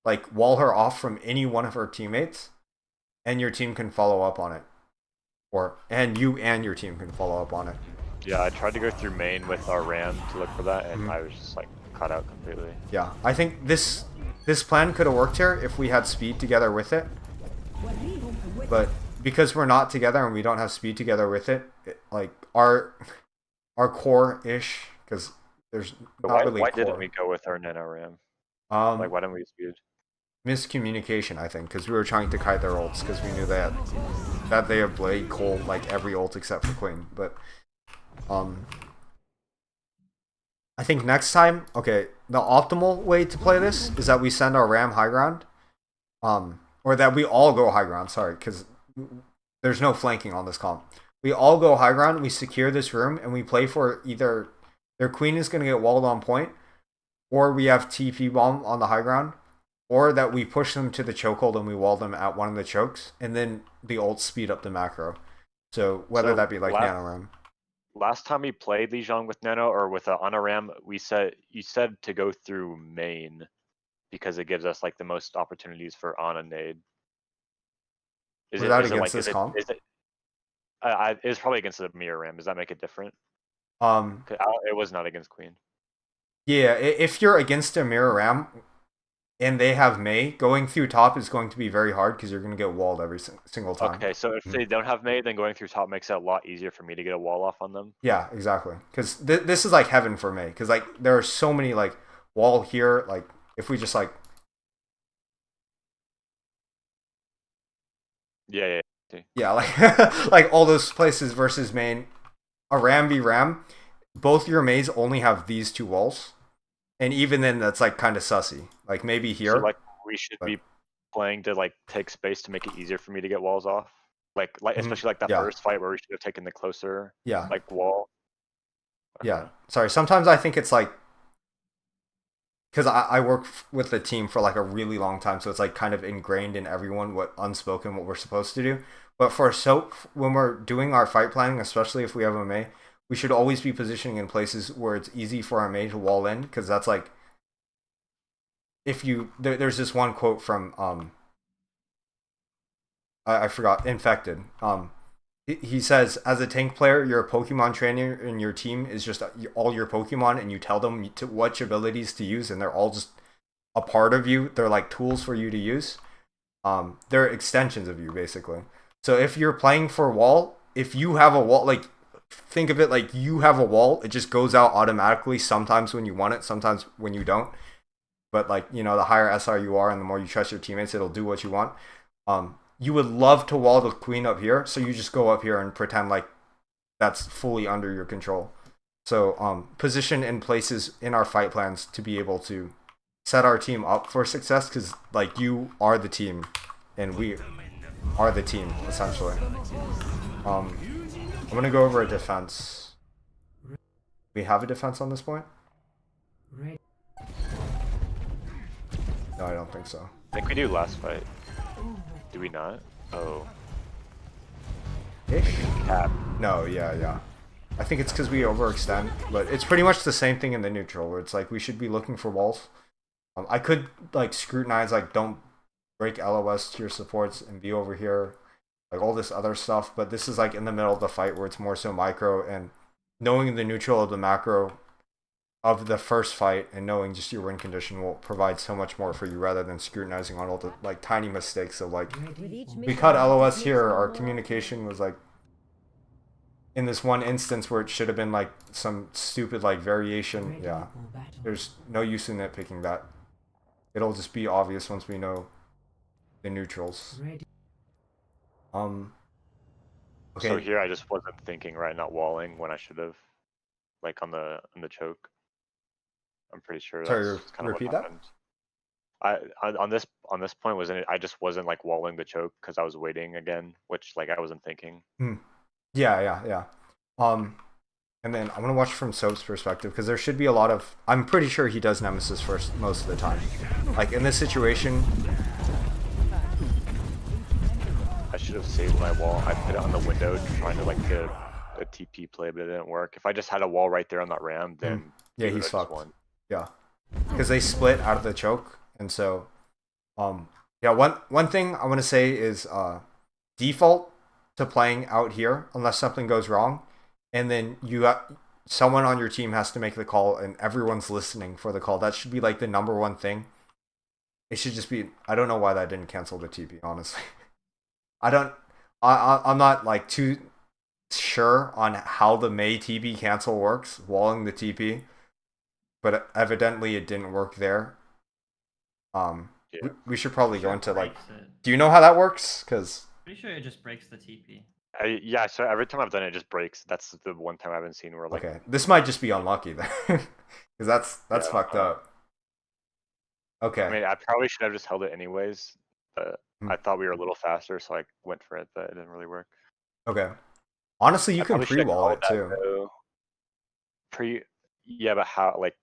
like wall her off from any one of her teammates, and your team can follow up on it. And you and your team can follow up on it.
Yeah, I tried to go through main with our ram to look for that, and I was just like cut out completely.
Yeah, I think this plan could have worked here if we had speed together with it. But because we're not together and we don't have speed together with it, like our core-ish, because there's not really
why
core.
didn't we go with our nano ram? Like why didn't we speed?
Miscommunication, I think, because we were trying to kite their ults, because we knew that they have Blade, Cole, like every ult except for Queen. But I think next time, okay, the optimal way to play this is that we send our ram high ground, or that we all go high ground. Sorry, because there's no flanking on this comp. We all go high ground, we secure this room, and we play for either their queen is going to get walled on point, or we have TP bomb on the high ground, or that we push them to the chokehold and we wall them at one of the chokes, and then the ults speed up the macro. So whether that be like nano ram.
Last time we played Lijiang with nano or with Ana ram, you said to go through main because it gives us like the most opportunities for Ana nade.
Is that against this comp?
It was probably against the mirror ram. Does that make it different? It was not against Queen.
Yeah, if you're against a mirror ram and they have Mei, going through top is going to be very hard because you're going to get walled every single time.
Okay, so if they don't have Mei, then going through top makes it a lot easier for me to get a wall off on them.
Yeah, exactly. Because this is like heaven for Mei. Because like there are so many like wall here. Like if we just like
Yeah.
yeah, like like all those places versus main, a ram v ram, both your Meis only have these two walls, and even then that's like kind of sussy. Like maybe here,
So like we should be playing to like take space to make it easier for me to get walls off. Like especially like that
yeah.
first fight where we should have taken the closer
yeah,
like wall.
yeah. Sorry, sometimes I think it's like because I work with the team for like a really long time, so it's like kind of ingrained in everyone what unspoken what we're supposed to do. But for soap, when we're doing our fight planning, especially if we have a Mei, we should always be positioning in places where it's easy for our Mei to wall in, because that's like if you there's this one quote from I forgot Infected. He says, as a tank player, you're a Pokemon trainer and your team is just all your Pokemon, and you tell them which abilities to use, and they're all just a part of you. They're like tools for you to use. They're extensions of you, basically. So if you're playing for wall, if you have a wall, like think of it like you have a wall, it just goes out automatically sometimes when you want it, sometimes when you don't. But like, you know, the higher SR you are and the more you trust your teammates, it'll do what you want. You would love to wall the queen up here, so you just go up here and pretend like that's fully under your control. So position in places in our fight plans to be able to set our team up for success, because like you are the team and we are the team essentially. I'm gonna go over a defense. We have a defense on this point? No, I don't think so.
I think we do last fight. Do we not? Oh.
Ish?
Cap.
No, yeah. I think it's because we overextend, but it's pretty much the same thing in the neutral, where it's like we should be looking for walls. I could like scrutinize, like don't break LOS to your supports and be over here, like all this other stuff, but this is like in the middle of the fight where it's more so micro, and knowing the neutral of the macro of the first fight and knowing just your win condition will provide so much more for you, rather than scrutinizing on all the like tiny mistakes of like we cut LOS here, our communication was like in this one instance where it should have been like some stupid like variation. Yeah, there's no use in nitpicking that. It'll just be obvious once we know the neutrals. Okay.
So here I just wasn't thinking right, not walling when I should have, like on the choke. I'm pretty sure that's kind of what happened. On this point wasn't it? I just wasn't like walling the choke because I was waiting again, which like I wasn't thinking.
Yeah. And then I'm gonna watch from Soap's perspective, because there should be a lot of. I'm pretty sure he does Nemesis first most of the time. Like in this situation,
I should have saved my wall. I put it on the window trying to like get a TP play, but it didn't work. If I just had a wall right there on that ram, then
yeah, he's fucked. Yeah, because they split out of the choke, and so yeah. One thing I want to say is default to playing out here unless something goes wrong, and then someone on your team has to make the call and everyone's listening for the call. That should be like the number one thing. It should just be. I don't know why that didn't cancel the TP, honestly. I'm not like too sure on how the Mei TP cancel works, walling the TP, but evidently it didn't work there. We should probably go into like. Do you know how that works? Because
pretty sure it just breaks the TP.
Yeah, so every time I've done it, it just breaks. That's the one time I haven't seen where like.
Okay, this might just be unlucky then, because that's fucked up. Okay.
I mean, I probably should have just held it anyways. But I thought we were a little faster, so I went for it, but it didn't really work.
Okay. Honestly, you can pre-wall it too.
Yeah, but how? Like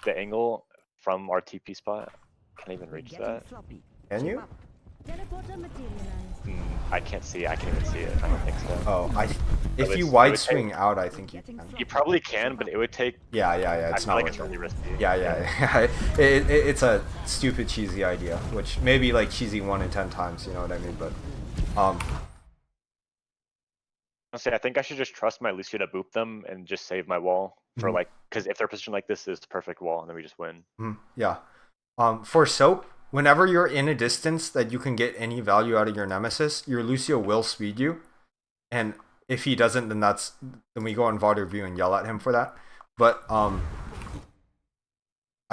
the angle from our TP spot? Can't even reach that.
Can you?
I can't see it. I can't even see it. I don't think so.
Oh, if you wide swing out, I think you can.
You probably can, but it would take.
Yeah. It's not
like it's really risky.
Yeah. It's a stupid, cheesy idea, which maybe like cheesy 1 in 10 times. You know what I mean? But
Honestly, I think I should just trust my Lucio to boop them and just save my wall for like, because if they're positioned like this, it's the perfect wall, and then we just win.
Yeah. For soap, whenever you're in a distance that you can get any value out of your nemesis, your Lucio will speed you, and if he doesn't, then we go on VOD review and yell at him for that. But I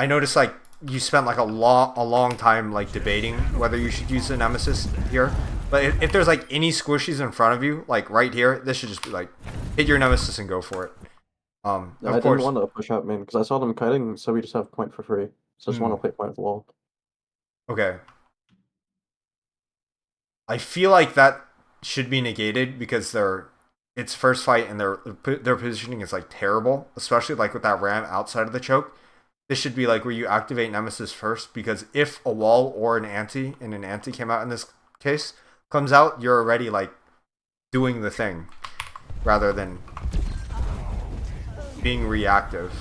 noticed like you spent like a long time like debating whether you should use the nemesis here. But if there's like any squishies in front of you, like right here, this should just be like hit your nemesis and go for it.
I didn't want to push out main because I saw them kiting, so we just have point for free. So I just want to play point of the wall.
Okay. I feel like that should be negated because it's first fight and their positioning is like terrible, especially like with that ram outside of the choke. This should be like where you activate nemesis first, because if a wall or an anti, and an anti came out in this case, comes out, you're already like doing the thing rather than being reactive.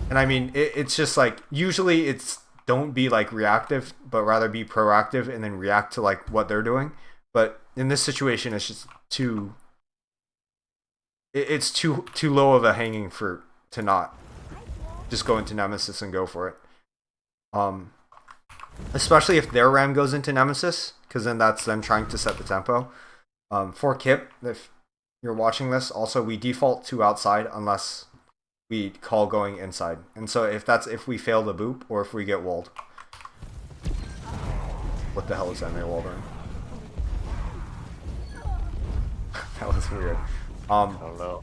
And I mean, it's just like, usually it's don't be like reactive, but rather be proactive and then react to like what they're doing. But in this situation, it's just too low of a hanging fruit to not just go into nemesis and go for it. Especially if their ram goes into nemesis, because then that's them trying to set the tempo. For Kip, if you're watching this, also we default to outside unless we call going inside. And so if we fail the boop or if we get walled. What the hell is that near wall doing? That was weird.
I don't know.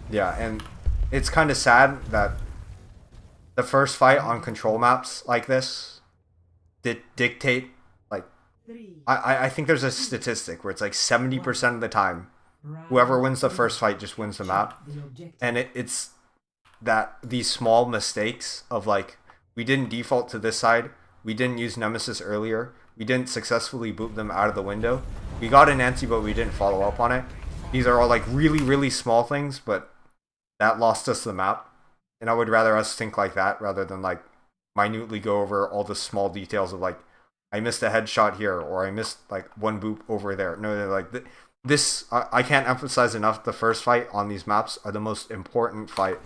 Yeah, and it's kind of sad that the first fight on control maps like this dictate, like, I think there's a statistic where it's like 70% of the time whoever wins the first fight just wins the map. And it's that these small mistakes of like, we didn't default to this side, we didn't use nemesis earlier, we didn't successfully boot them out of the window, we got an anti but we didn't follow up on it. These are all like really small things, but that lost us the map. And I would rather us think like that rather than like minutely go over all the small details of like, I missed a headshot here, or I missed like one boop over there. No, they're like, this, I can't emphasize enough, the first fight on these maps are the most important fight.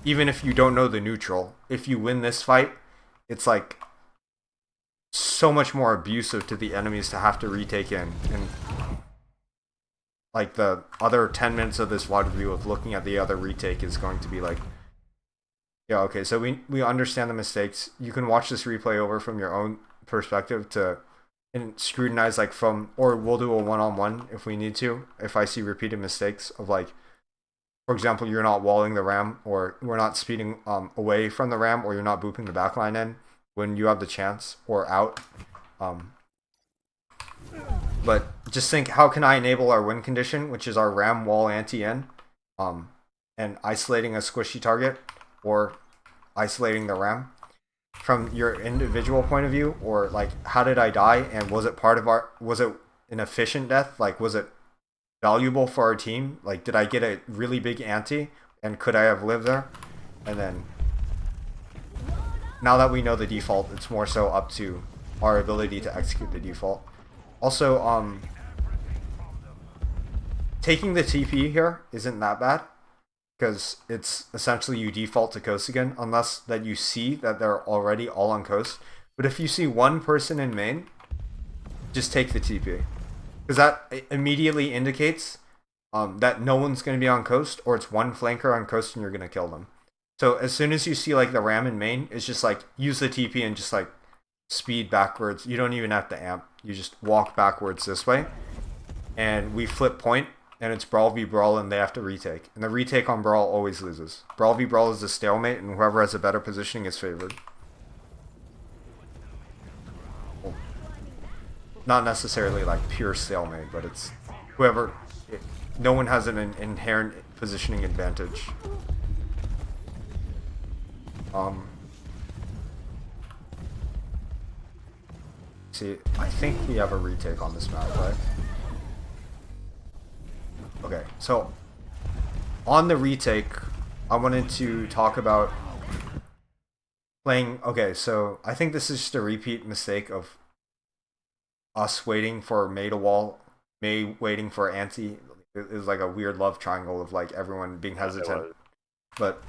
Even if you don't know the neutral, if you win this fight, it's like so much more abusive to the enemies to have to retake in. And like the other 10 minutes of this VOD review of looking at the other retake is going to be like, yeah, okay, so we understand the mistakes. You can watch this replay over from your own perspective and scrutinize like from, or we'll do a one-on-one if we need to, if I see repeated mistakes of like, for example, you're not walling the ram, or we're not speeding away from the ram, or you're not booping the backline in when you have the chance, or out. But just think, how can I enable our win condition, which is our ram wall anti-in, and isolating a squishy target, or isolating the ram from your individual point of view, or like, how did I die, and was it an efficient death? Like, was it valuable for our team? Like, did I get a really big anti, and could I have lived there? And then now that we know the default, it's more so up to our ability to execute the default. Also, taking the TP here isn't that bad, because it's essentially you default to coast again, unless that you see that they're already all on coast. But if you see one person in main, just take the TP, because that immediately indicates that no one's going to be on coast, or it's one flanker on coast and you're going to kill them. So as soon as you see like the ram in main, it's just like use the TP and just like speed backwards. You don't even have to amp, you just walk backwards this way, and we flip point, and it's Brawl v Brawl, and they have to retake. And the retake on Brawl always loses. Brawl v Brawl is a stalemate, and whoever has a better positioning is favored. Well, not necessarily like pure stalemate, but it's whoever... no one has an inherent positioning advantage. See, I think we have a retake on this map, right? Okay, so on the retake, I wanted to talk about playing... Okay, so I think this is just a repeat mistake of us waiting for May to wall, May waiting for anti, It was like a weird love triangle of like everyone being hesitant. But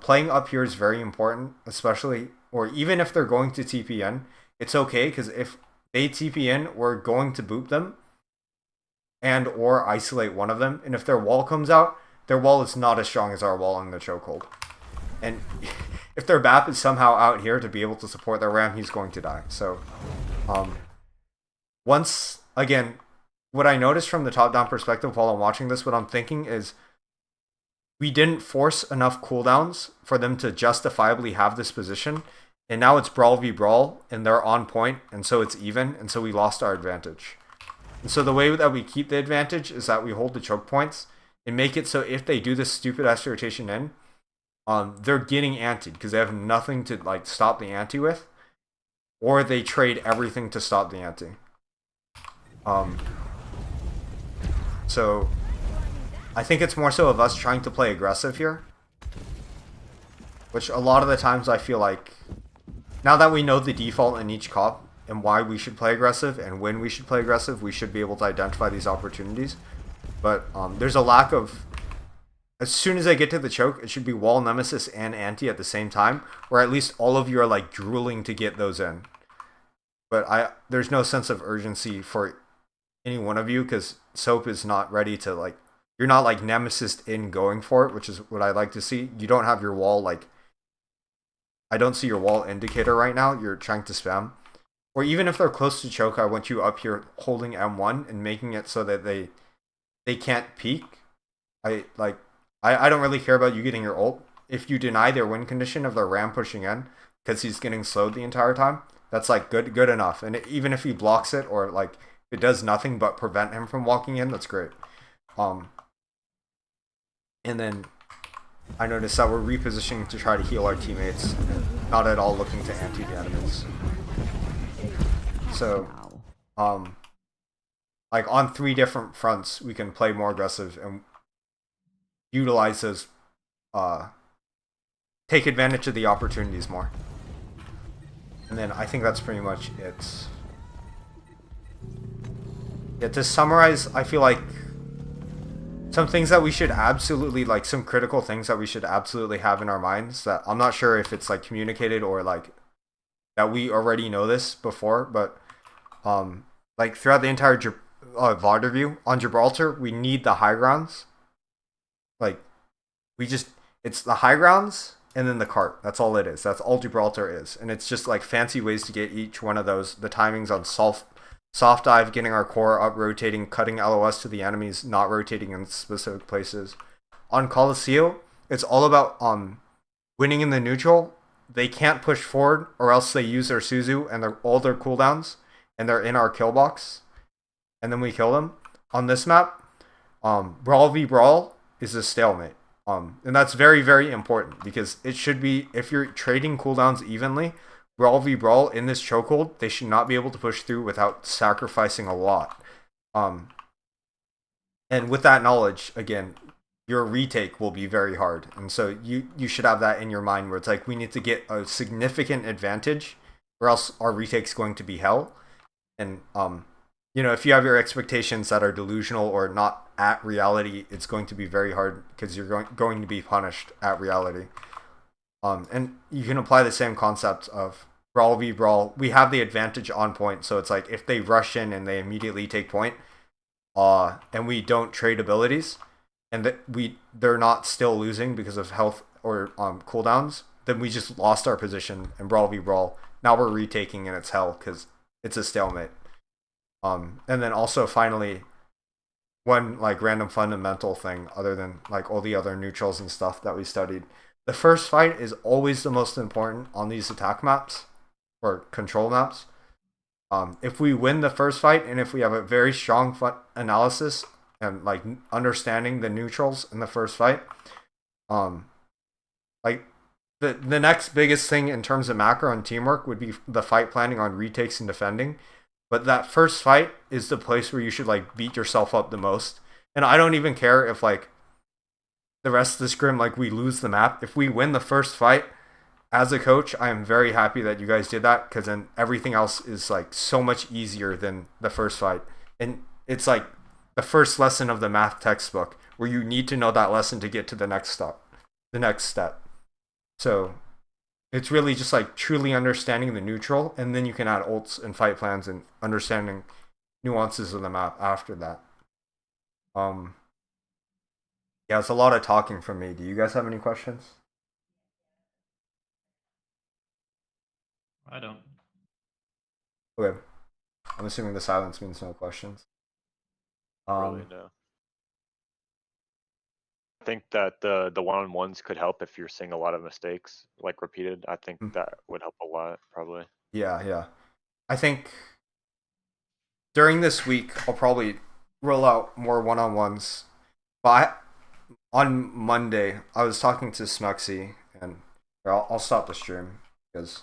playing up here is very important, especially, or even if they're going to TP in, it's okay, because if they TP in, we're going to boop them and or isolate one of them. And if their wall comes out, their wall is not as strong as our wall in the chokehold. And if their BAP is somehow out here to be able to support their ram, he's going to die. So once, again, what I noticed from the top-down perspective while I'm watching this, what I'm thinking is we didn't force enough cooldowns for them to justifiably have this position. And now it's brawl v brawl, and they're on point, and so it's even, and so we lost our advantage. And so the way that we keep the advantage is that we hold the choke points and make it so if they do this stupid ass rotation in, they're getting antied because they have nothing to like stop the anti with, or they trade everything to stop the anti. So I think it's more so of us trying to play aggressive here, which a lot of the times I feel like now that we know the default in each comp and why we should play aggressive and when we should play aggressive, we should be able to identify these opportunities. But there's a lack of, as soon as I get to the choke, it should be wall, nemesis, and anti at the same time, or at least all of you are like drooling to get those in. But there's no sense of urgency for any one of you because Soap is not ready to like, you're not like nemesis in going for it, which is what I like to see. You don't have your wall like, I don't see your wall indicator right now. You're trying to spam. Or even if they're close to choke, I want you up here holding M1 and making it so that they can't peek. I don't really care about you getting your ult. If you deny their win condition of their ram pushing in because he's getting slowed the entire time, that's like good enough. And even if he blocks it or like it does nothing but prevent him from walking in, that's great. And then I noticed that we're repositioning to try to heal our teammates, not at all looking to anti the enemies. So, like on 3 different fronts, we can play more aggressive and utilize those, take advantage of the opportunities more. And then I think that's pretty much it. Yeah, to summarize, I feel like some things that we should absolutely, like some critical things that we should absolutely have in our minds that I'm not sure if it's like communicated or like that we already know this before, but like throughout the entire VOD review on Gibraltar, we need the high grounds. Like it's the high grounds and then the cart. That's all it is. That's all Gibraltar is. And it's just like fancy ways to get each one of those. The timings on soft dive, getting our core up, rotating, cutting LOS to the enemies, not rotating in specific places. On Colloseo, it's all about winning in the neutral. They can't push forward or else they use their Suzu and all their cooldowns and they're in our kill box. And then we kill them. On this map, Brawl v Brawl is a stalemate. And that's very, very important because it should be, if you're trading cooldowns evenly, Brawl v Brawl in this chokehold, they should not be able to push through without sacrificing a lot. And with that knowledge, again, your retake will be very hard. And so you should have that in your mind where it's like, we need to get a significant advantage or else our retake's going to be hell. And, you know, if you have your expectations that are delusional or not at reality, it's going to be very hard because you're going to be punished at reality. And you can apply the same concept of Brawl v Brawl. We have the advantage on point, so it's like if they rush in and they immediately take point, and we don't trade abilities, and they're not still losing because of health or cooldowns, then we just lost our position in Brawl v Brawl. Now we're retaking and it's hell because it's a stalemate. And then also finally, one like random fundamental thing other than like all the other neutrals and stuff that we studied. The first fight is always the most important on these attack maps or control maps. If we win the first fight and if we have a very strong analysis and like understanding the neutrals in the first fight, like the next biggest thing in terms of macro and teamwork would be the fight planning on retakes and defending. But that first fight is the place where you should like beat yourself up the most. And I don't even care if like the rest of the scrim, like we lose the map. If we win the first fight, as a coach, I am very happy that you guys did that because then everything else is like so much easier than the first fight. And it's like the first lesson of the math textbook, where you need to know that lesson to get to the next step. So it's really just like truly understanding the neutral, and then you can add ults and fight plans and understanding nuances of the map after that. Yeah, it's a lot of talking from me. Do you guys have any questions?
I don't.
Okay. I'm assuming the silence means no questions.
Really, no. I think that the one-on-ones could help if you're seeing a lot of mistakes, like repeated. I think that would help a lot, probably.
Yeah. I think during this week, I'll probably roll out more one-on-ones. But on Monday, I was talking to Smuxy, and I'll stop the stream because